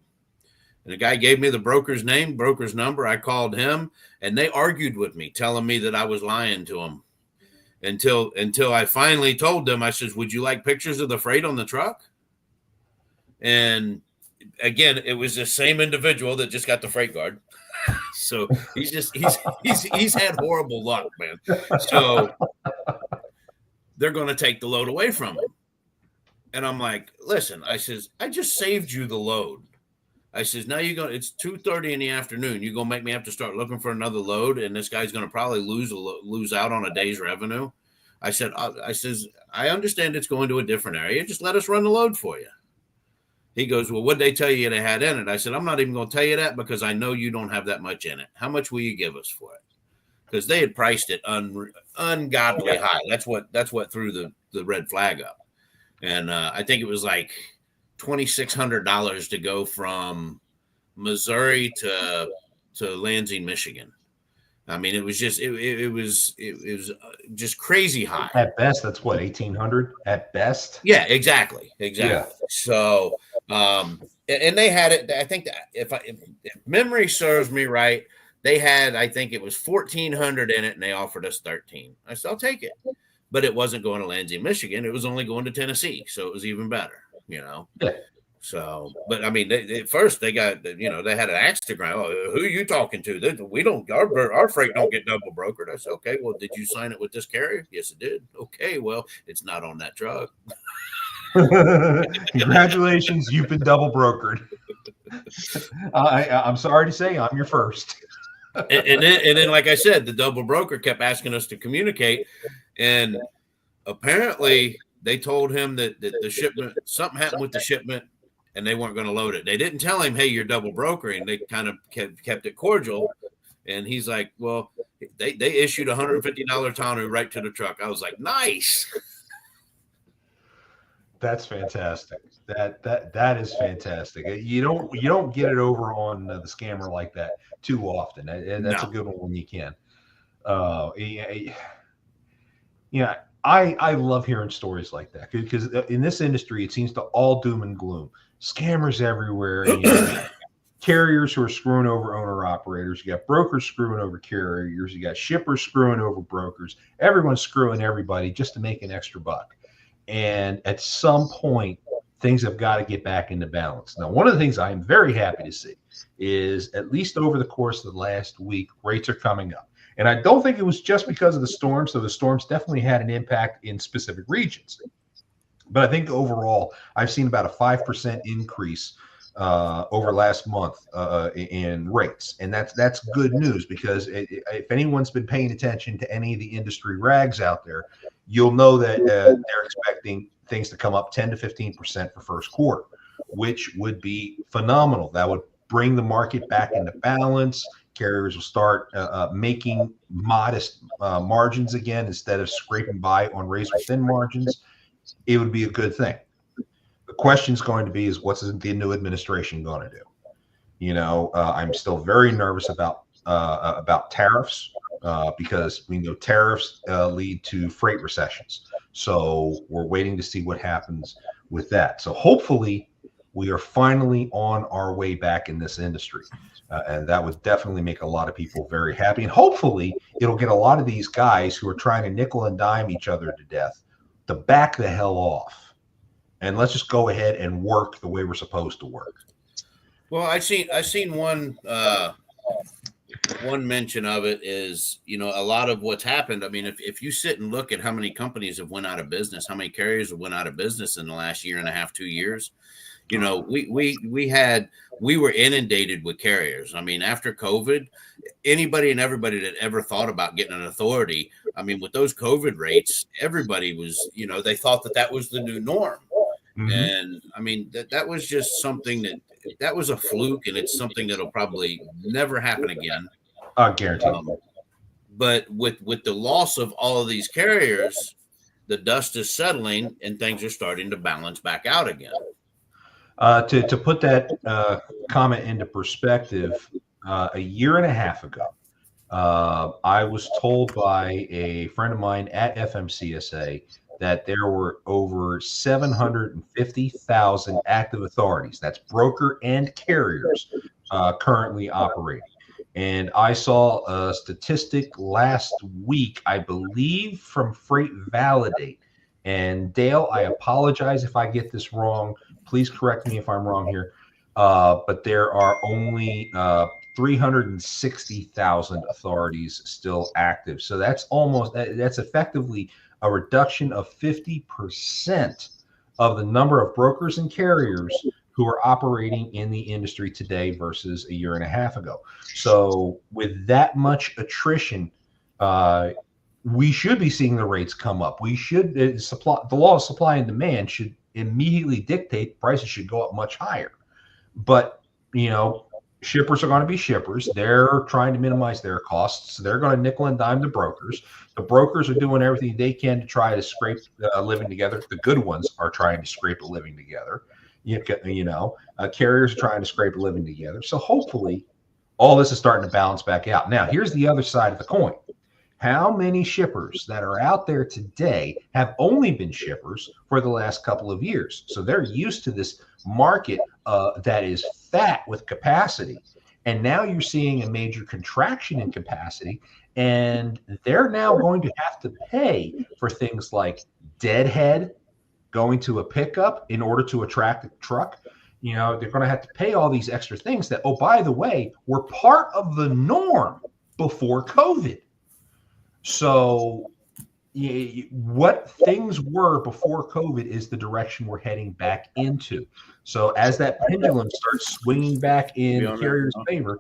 And the guy gave me the broker's name, broker's number. I called him, and they argued with me, telling me that I was lying to them until I finally told them, I says, would you like pictures of the freight on the truck? And again, it was the same individual that just got the freight guard. So he's had horrible luck, man. So they're going to take the load away from him. And I'm like, listen, I says, I just saved you the load. I says, now it's 2:30 in the afternoon. You're going to make me have to start looking for another load. And this guy's going to probably lose out on a day's revenue. I said, I understand it's going to a different area. Just let us run the load for you. He goes, well, what'd they tell you they had in it? I said, I'm not even going to tell you that because I know you don't have that much in it. How much will you give us for it? because they had priced it ungodly high. That's what threw the red flag up. And I think it was like $2,600 to go from Missouri to Lansing, Michigan. I mean, it was just it was just crazy high. At best, that's what, 1,800 at best. Yeah, exactly. Yeah. So, and they had it. I think that if memory serves me right, they had, I think it was 1,400 in it, and they offered us 13. I said, I'll take it, but it wasn't going to Lansing, Michigan. It was only going to Tennessee, so it was even better. Yeah. So, but I mean, they first they got, they had an axe to grind. Oh, who are you talking to? We don't, our freight don't get double brokered. I said, okay, well, did you sign it with this carrier? Yes, it did. Okay, well, it's not on that truck. Congratulations, you've been double brokered. I'm sorry to say, I'm your first. and then, like I said, the double broker kept asking us to communicate, and apparently they told him that the shipment, something happened with the shipment, and they weren't going to load it. They didn't tell him, hey, you're double brokering. They kind of kept it cordial. And he's like, well, they issued $150 tonneau right to the truck. I was like, nice. That's fantastic. That is fantastic. You don't get it over on the scammer like that too often. That's a good one when you can. I love hearing stories like that because in this industry, it seems to all doom and gloom. Scammers everywhere. Carriers who are screwing over owner operators. You got brokers screwing over carriers. You got shippers screwing over brokers. Everyone's screwing everybody just to make an extra buck. And at some point, things have got to get back into balance. Now, one of the things I am very happy to see is at least over the course of the last week, rates are coming up. And I don't think it was just because of the storms. So the storms definitely had an impact in specific regions. But I think overall, I've seen about a 5% increase over last month in rates. And that's good news because if anyone's been paying attention to any of the industry rags out there, you'll know that they're expecting things to come up 10 to 15% for first quarter, which would be phenomenal. That would bring the market back into balance. Carriers will start making modest margins again instead of scraping by on razor thin margins. It would be a good thing. The question is going to be is what's the new administration going to do? I'm still very nervous about tariffs because we know tariffs lead to freight recessions. So we're waiting to see what happens with that. So hopefully we are finally on our way back in this industry. And that would definitely make a lot of people very happy. And hopefully it'll get a lot of these guys who are trying to nickel and dime each other to death to back the hell off. And let's just go ahead and work the way we're supposed to work. Well, I seen one mention of it is, a lot of what's happened. I mean, if you sit and look at how many companies have went out of business, how many carriers have went out of business in the last year and a half, 2 years, we were inundated with carriers. I mean, after COVID, anybody and everybody that ever thought about getting an authority, I mean, with those COVID rates, everybody was, they thought that was the new norm. Mm-hmm. And I mean, that was just something that was a fluke, and it's something that'll probably never happen again. I guarantee. But with the loss of all of these carriers, the dust is settling and things are starting to balance back out again. To put that comment into perspective, a year and a half ago, I was told by a friend of mine at FMCSA that there were over 750,000 active authorities, that's broker and carriers, currently operating. And I saw a statistic last week, I believe, from Freight Validate. And Dale, I apologize if I get this wrong. Please correct me if I'm wrong here. But there are only 360,000 authorities still active. So that's effectively a reduction of 50% of the number of brokers and carriers who are operating in the industry today versus a year and a half ago. So with that much attrition, we should be seeing the rates come up. We should the law of supply and demand should immediately dictate prices should go up much higher. But shippers are going to be shippers. They're trying to minimize their costs. They're going to nickel and dime the brokers. The brokers are doing everything they can to try to scrape a living together. The good ones are trying to scrape a living together. Carriers are trying to scrape a living together. So hopefully all this is starting to balance back out. Now, here's the other side of the coin. How many shippers that are out there today have only been shippers for the last couple of years? So they're used to this market that is fat with capacity. And now you're seeing a major contraction in capacity. And they're now going to have to pay for things like deadhead going to a pickup in order to attract a truck. They're going to have to pay all these extra things that, oh, by the way, were part of the norm before COVID. So what things were before COVID is the direction we're heading back into. So as that pendulum starts swinging back in carrier's favor,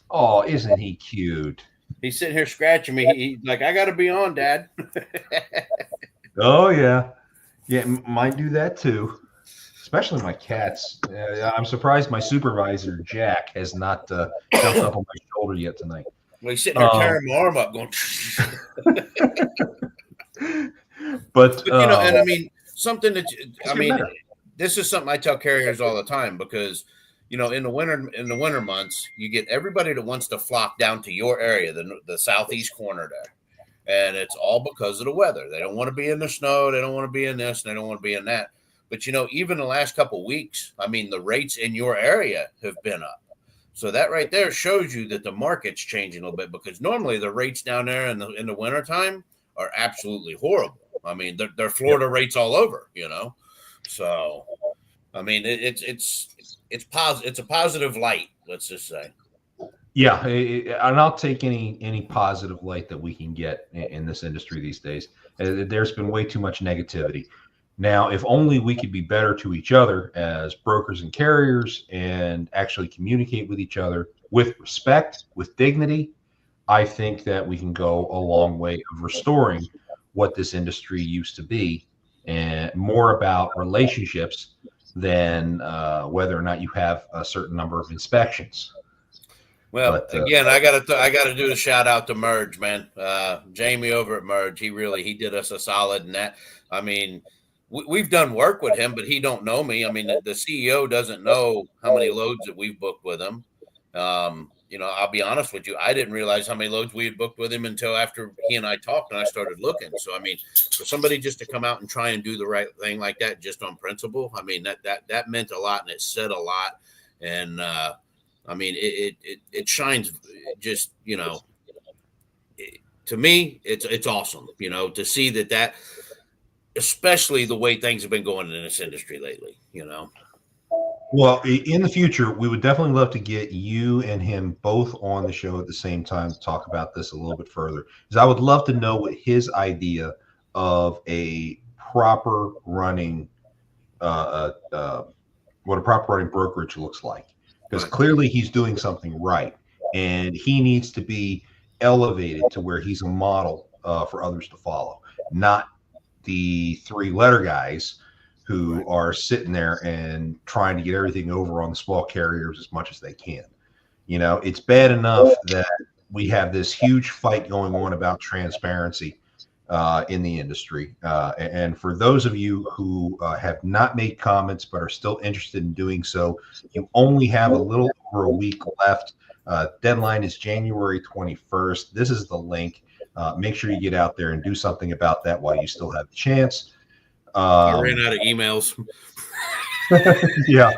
oh, isn't he cute? He's sitting here scratching me. He's like, I got to be on, Dad. Oh, yeah. Yeah, mine do that too, especially my cats. I'm surprised my supervisor, Jack, has not jumped up on my shoulder yet tonight. Well, he's sitting there tearing my arm up going. But and I mean, something that, better. This is something I tell carriers all the time because, in the winter months, you get everybody that wants to flock down to your area, the southeast corner there. And it's all because of the weather. They don't want to be in the snow. They don't want to be in this. And they don't want to be in that. But, even the last couple of weeks, the rates in your area have been up. So that right there shows you that the market's changing a little bit because normally the rates down there in the wintertime are absolutely horrible. They're Florida rates all over, So, it's a positive light, let's just say. Yeah, and I'll take any positive light that we can get in this industry these days. There's been way too much negativity. Now, if only we could be better to each other as brokers and carriers and actually communicate with each other with respect, with dignity, I think that we can go a long way of restoring what this industry used to be and more about relationships than whether or not you have a certain number of inspections. Well, again, I got to do the shout out to Merge, man. Jamie over at Merge, he did us a solid in that. We've done work with him, but he don't know me. The CEO doesn't know how many loads that we've booked with him. I'll be honest with you. I didn't realize how many loads we had booked with him until after he and I talked and I started looking. So, for somebody just to come out and try and do the right thing like that, just on principle, that meant a lot and it said a lot. And, it shines just, to me, it's awesome, to see that, especially the way things have been going in this industry lately, Well, in the future, we would definitely love to get you and him both on the show at the same time to talk about this a little bit further. Because I would love to know what his idea of a proper running, what a proper running brokerage looks like. Because clearly he's doing something right, and he needs to be elevated to where he's a model for others to follow, not the three-letter guys who are sitting there and trying to get everything over on the small carriers as much as they can. It's bad enough that we have this huge fight going on about transparency in the industry. And for those of you who have not made comments but are still interested in doing so, you only have a little over a week left. Deadline is January 21st. This is the link. Make sure you get out there and do something about that while you still have the chance. I ran out of emails. Yeah.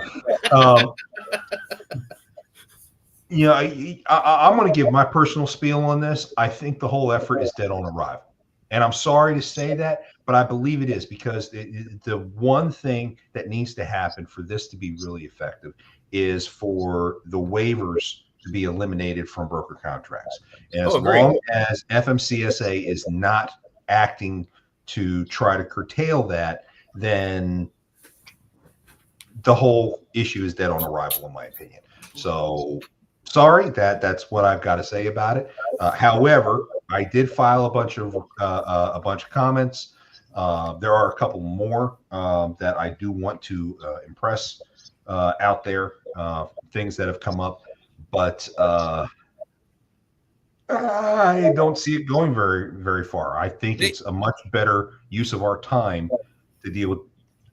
I'm going to give my personal spiel on this. I think the whole effort is dead on arrival. And I'm sorry to say that, but I believe it is because the one thing that needs to happen for this to be really effective is for the waivers to be eliminated from broker contracts. And as long as FMCSA is not acting to try to curtail that, then the whole issue is dead on arrival, in my opinion. So sorry, that's what I've got to say about it. However, I did file a bunch of comments. There are a couple more that I do want to impress out there, things that have come up. but I don't see it going very, very far. I think it's a much better use of our time to deal with,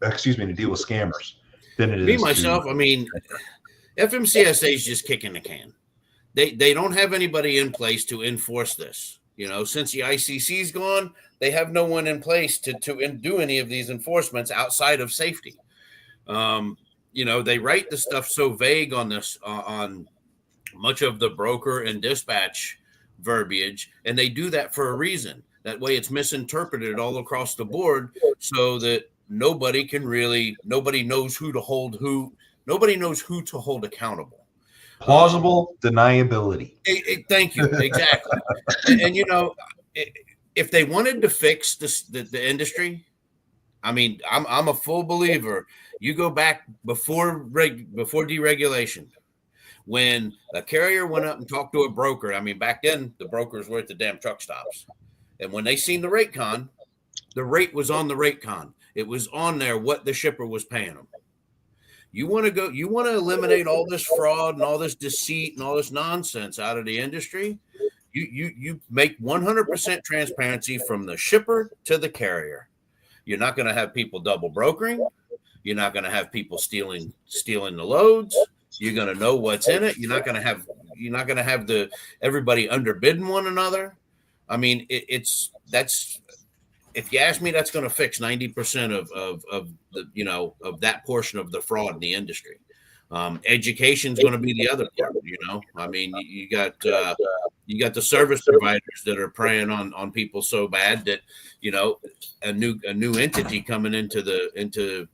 to deal with scammers than it is. I mean, FMCSA is just kicking the can. They don't have anybody in place to enforce this. You know, since the ICC's gone, they have no one in place to do any of these enforcements outside of safety. You know, they write the stuff so vague on this, on much of the broker and dispatch verbiage, and they do that for a reason. That way it's misinterpreted all across the board so that nobody knows who to hold accountable. Plausible deniability. Thank you. Exactly. and you know, if they wanted to fix the industry, I mean, I'm a full believer. You go back before deregulation, when a carrier went up and talked to a broker. I mean, back then the brokers were at the damn truck stops, and when they seen the rate con, the rate was on the rate con. It was on there what the shipper was paying them. You want to eliminate all this fraud and all this deceit and all this nonsense out of the industry. You make 100% transparency from the shipper to the carrier. You're not going to have people double brokering. You're not going to have people stealing the loads. You're going to know what's in it. You're not going to have everybody underbidding one another. I mean, that's if you ask me, that's going to fix 90% of the of that portion of the fraud in the industry. Education is going to be the other part. You know, I mean, you got the service providers that are preying on people so bad that, you know, a new entity coming into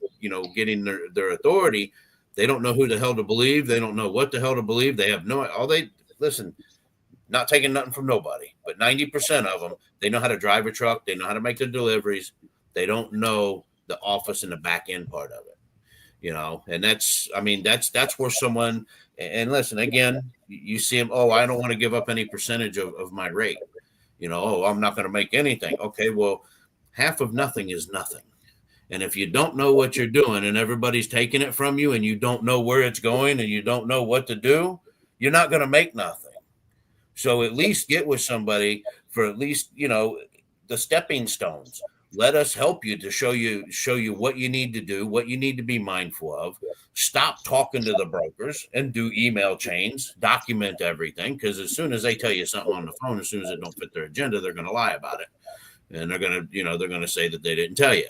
getting their authority. They don't know who the hell to believe. They don't know what the hell to believe. They have not taking nothing from nobody, but 90% of them, they know how to drive a truck. They know how to make the deliveries. They don't know the office and the back end part of it, you know? And that's where someone, and listen, again, you see them, oh, I don't want to give up any percentage of my rate. You know, oh, I'm not going to make anything. Okay, well, half of nothing is nothing. And if you don't know what you're doing and everybody's taking it from you and you don't know where it's going and you don't know what to do, you're not going to make nothing. So at least get with somebody for at least, you know, the stepping stones. Let us help you to show you what you need to do, what you need to be mindful of. Stop talking to the brokers and do email chains, document everything. Because as soon as they tell you something on the phone, as soon as it don't fit their agenda, they're going to lie about it. And they're going to say that they didn't tell you.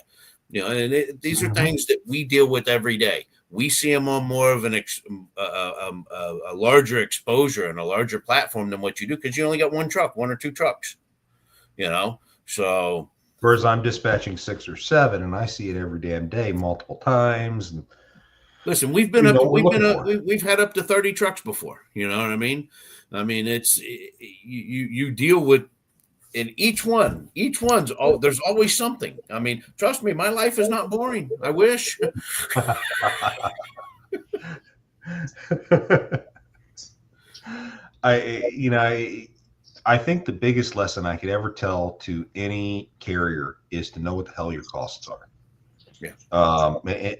You know, and these are things that we deal with every day. We see them on more of a larger exposure and a larger platform than what you do, because you only got one or two trucks, you know. So whereas I'm dispatching 6 or 7, and I see it every damn day, multiple times. And listen, we've had up to 30 trucks before. You know what I mean? I mean, it's you deal with. In each one's there's always something. I mean, trust me, my life is not boring. I wish. I think the biggest lesson I could ever tell to any carrier is to know what the hell your costs are. Yeah.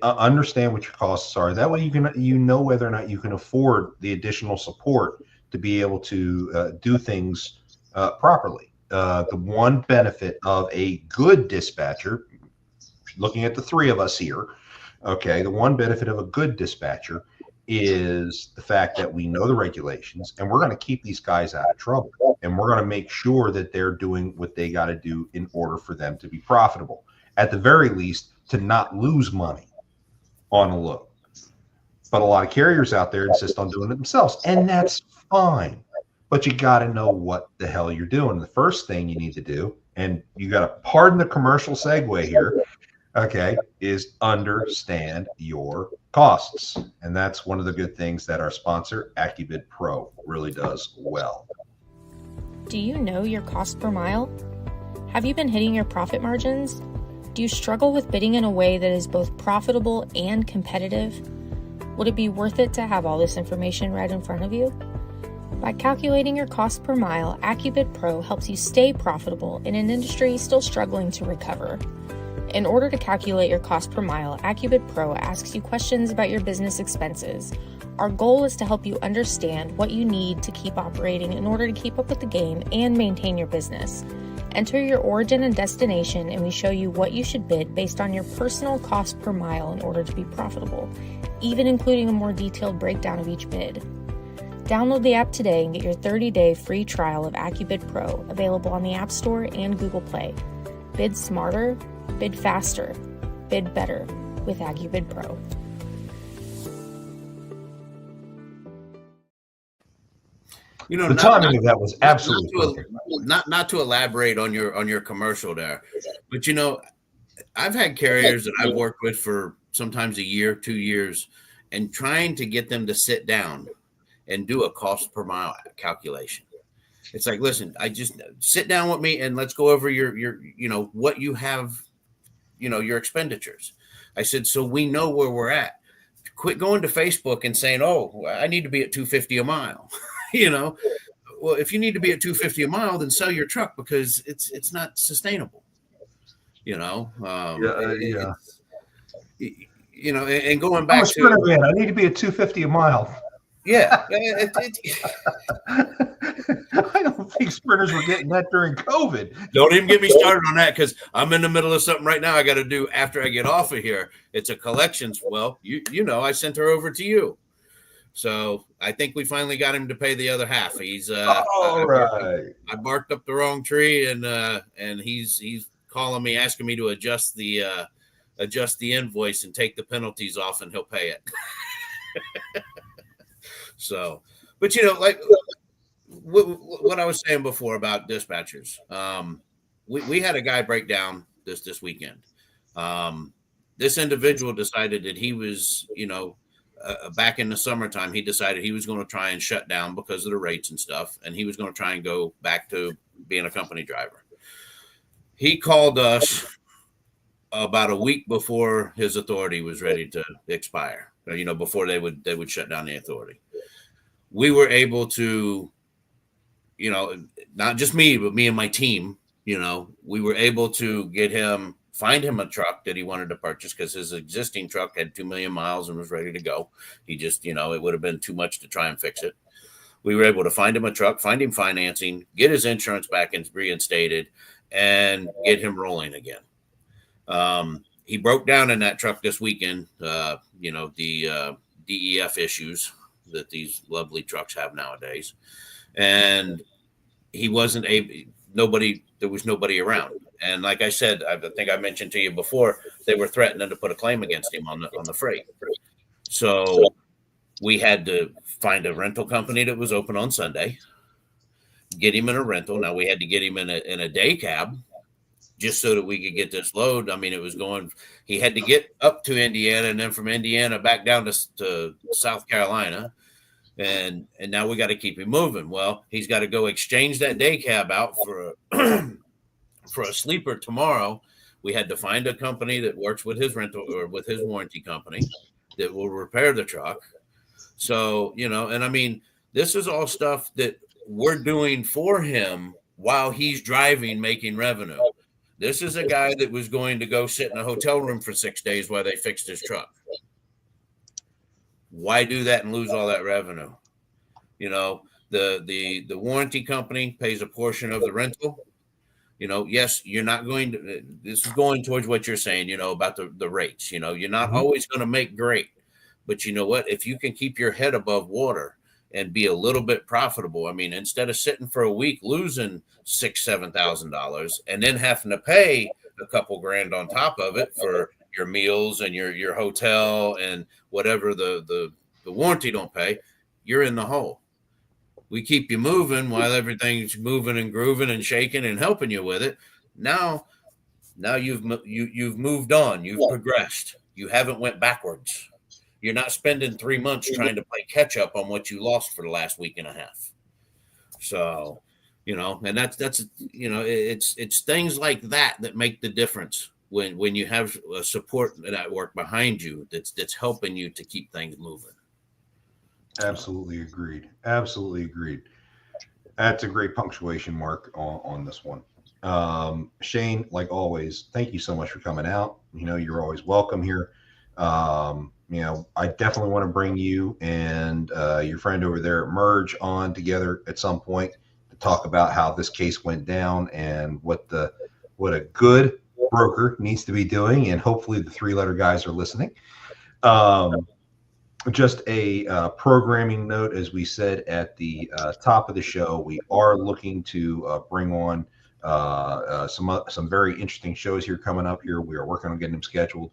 Understand what your costs are. That way you know whether or not you can afford the additional support to be able to do things properly. The one benefit of a good dispatcher, looking at the three of us here, okay, the one benefit of a good dispatcher is the fact that we know the regulations, and we're going to keep these guys out of trouble, and we're going to make sure that they're doing what they got to do in order for them to be profitable. At the very least, to not lose money on a load. But a lot of carriers out there insist on doing it themselves, and that's fine. But you got to know what the hell you're doing. The first thing you need to do, and you got to pardon the commercial segue here, okay, is understand your costs. And that's one of the good things that our sponsor, AccuBid Pro, really does well. Do you know your cost per mile? Have you been hitting your profit margins? Do you struggle with bidding in a way that is both profitable and competitive? Would it be worth it to have all this information right in front of you? By calculating your cost per mile, AccuBid Pro helps you stay profitable in an industry still struggling to recover. In order to calculate your cost per mile, AccuBid Pro asks you questions about your business expenses. Our goal is to help you understand what you need to keep operating in order to keep up with the game and maintain your business. Enter your origin and destination, and we show you what you should bid based on your personal cost per mile in order to be profitable, even including a more detailed breakdown of each bid. Download the app today and get your 30-day free trial of AccuBid Pro, available on the App Store and Google Play. Bid smarter, bid faster, bid better with AccuBid Pro. You know, The timing of that was absolutely perfect. Not to elaborate on your commercial there, but you know, I've had carriers that I've worked with for sometimes a year, 2 years, and trying to get them to sit down and do a cost per mile calculation. It's like, listen, I just sit down with me and let's go over your you know, what you have, you know, your expenditures. I said, so we know where we're at. Quit going to Facebook and saying, oh, I need to be at 250 a mile. You know, well, if you need to be at 250 a mile, then sell your truck because it's not sustainable. You know, you know, and going back to, man, I need to be at 250 a mile. Yeah. I don't think sprinters were getting that during COVID. Don't even get me started on that because I'm in the middle of something right now I got to do after I get off of here. It's a collections. Well, you know, I sent her over to you. So I think we finally got him to pay the other half. He's all right. I barked up the wrong tree and he's calling me, asking me to adjust the invoice and take the penalties off and he'll pay it. So, but you know, like what I was saying before about dispatchers, we had a guy break down this weekend. This individual decided that he was, you know, back in the summertime, he decided he was going to try and shut down because of the rates and stuff. And he was going to try and go back to being a company driver. He called us about a week before his authority was ready to expire, you know, before they would shut down the authority. We were able to, you know, not just me, but me and my team, you know, we were able to find him a truck that he wanted to purchase because his existing truck had 2 million miles and was ready to go. He just, you know, it would have been too much to try and fix it. We were able to find him a truck, find him financing, get his insurance back and reinstated, and get him rolling again. He broke down in that truck this weekend, you know, the DEF issues that these lovely trucks have nowadays. And he wasn't there was nobody around. And like I said, I think I mentioned to you before, they were threatening to put a claim against him on the freight. So we had to find a rental company that was open on Sunday, get him in a rental. Now we had to get him in a day cab just so that we could get this load. I mean, he had to get up to Indiana and then from Indiana back down to South Carolina. And now we got to keep him moving. Well, he's got to go exchange that day cab out for a sleeper tomorrow. We had to find a company that works with his rental or with his warranty company that will repair the truck. So, you know, and I mean, this is all stuff that we're doing for him while he's driving, making revenue. This is a guy that was going to go sit in a hotel room for 6 days while they fixed his truck. Why do that and lose all that revenue? You know, the warranty company pays a portion of the rental. You know, yes, you're not going to, this is going towards what you're saying, you know, about the rates. You know, you're not always going to make great, but you know what? If you can keep your head above water and be a little bit profitable, I mean, instead of sitting for a week losing $6,000-$7,000 and then having to pay a couple grand on top of it for your meals and your hotel and whatever the warranty don't pay, you're in the hole. We keep you moving while everything's moving and grooving and shaking and helping you with it. Now you've moved on. You've progressed. You haven't went backwards. You're not spending 3 months trying to play catch up on what you lost for the last week and a half. So, you know, and that's you know, it's things like that make the difference when you have a support network behind you that's helping you to keep things moving. Absolutely agreed. Absolutely agreed. That's a great punctuation mark on this one. Shane, like always, thank you so much for coming out. You're always welcome here. I definitely want to bring you and your friend over there at Merge on together at some point to talk about how this case went down and what a good broker needs to be doing, and hopefully the three-letter guys are listening. Just a programming note, as we said at the top of the show, we are looking to bring on some very interesting shows here coming up here. We are working on getting them scheduled,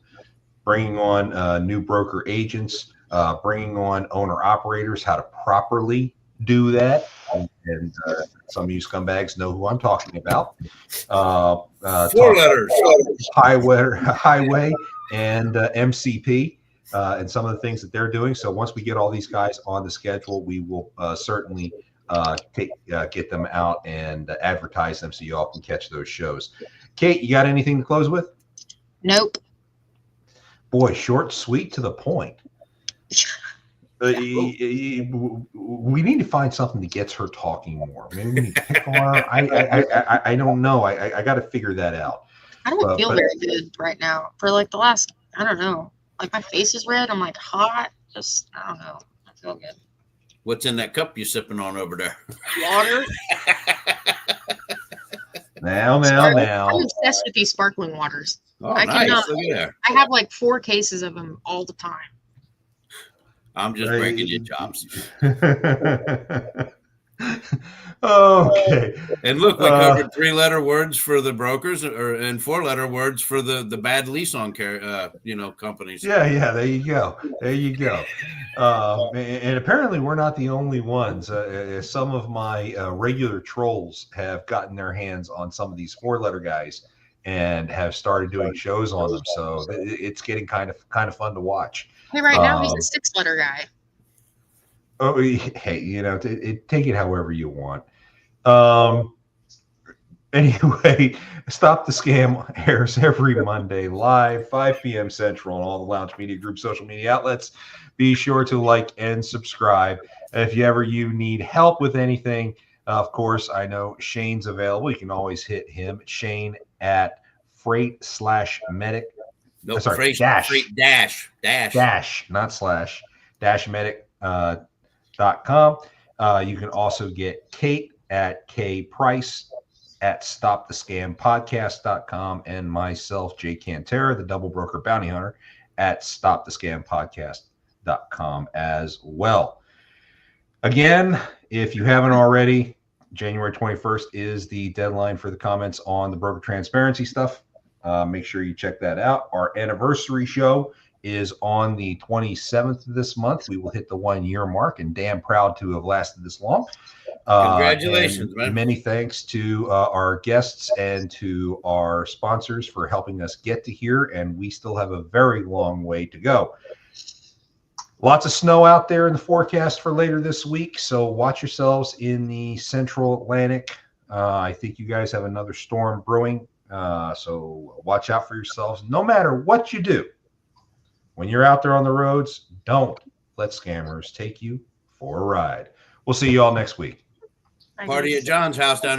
bringing on new broker agents, bringing on owner operators, how to properly do that. And some of you scumbags know who I'm talking about. Four letters. Highway and MCP. And some of the things that they're doing. So once we get all these guys on the schedule, we will certainly get them out and advertise them so you all can catch those shows. Kate, you got anything to close with? Nope. Boy, short, sweet, to the point. We need to find something that gets her talking more. Maybe we need to pick on her. I don't know. I got to figure that out. I don't feel very good right now. For like the last, I don't know. Like my face is red. I'm like hot. Just, I don't know. I feel good. What's in that cup you're sipping on over there? Water. Now. I'm obsessed with these sparkling waters. Oh, nice. Look at that. I have like 4 cases of them all the time. I'm just breaking your chops. Okay. And look, we covered 3-letter words for the brokers and 4-letter words for the bad lease on companies. Yeah. There you go. And apparently we're not the only ones. Some of my regular trolls have gotten their hands on some of these 4-letter guys and have started doing shows on them. So it's getting kind of fun to watch. Hey, right now he's a 6-letter guy. Oh, hey, take it however you want. Anyway, Stop the Scam airs every Monday live, 5 p.m. Central on all the Lounge Media Group social media outlets. Be sure to like and subscribe. If you need help with anything, of course, I know Shane's available. You can always hit him, Shane at freight/medic. No, sorry, dash, not slash, medic.com. You can also get Kate at kprice at stopthescampodcast.com and myself, Jay Cantera, the Double Broker Bounty Hunter, at stopthescampodcast.com as well. Again, if you haven't already, January 21st is the deadline for the comments on the broker transparency stuff. Make sure you check that out. Our anniversary show is on the 27th of this month. We will hit the 1-year mark, and damn proud to have lasted this long. Congratulations, man. Many thanks to our guests and to our sponsors for helping us get to here, and we still have a very long way to go. Lots of snow out there in the forecast for later this week, so watch yourselves in the central Atlantic. I think you guys have another storm brewing, so watch out for yourselves. No matter what you do, when you're out there on the roads, don't let scammers take you for a ride. We'll see you all next week. Party at John's house down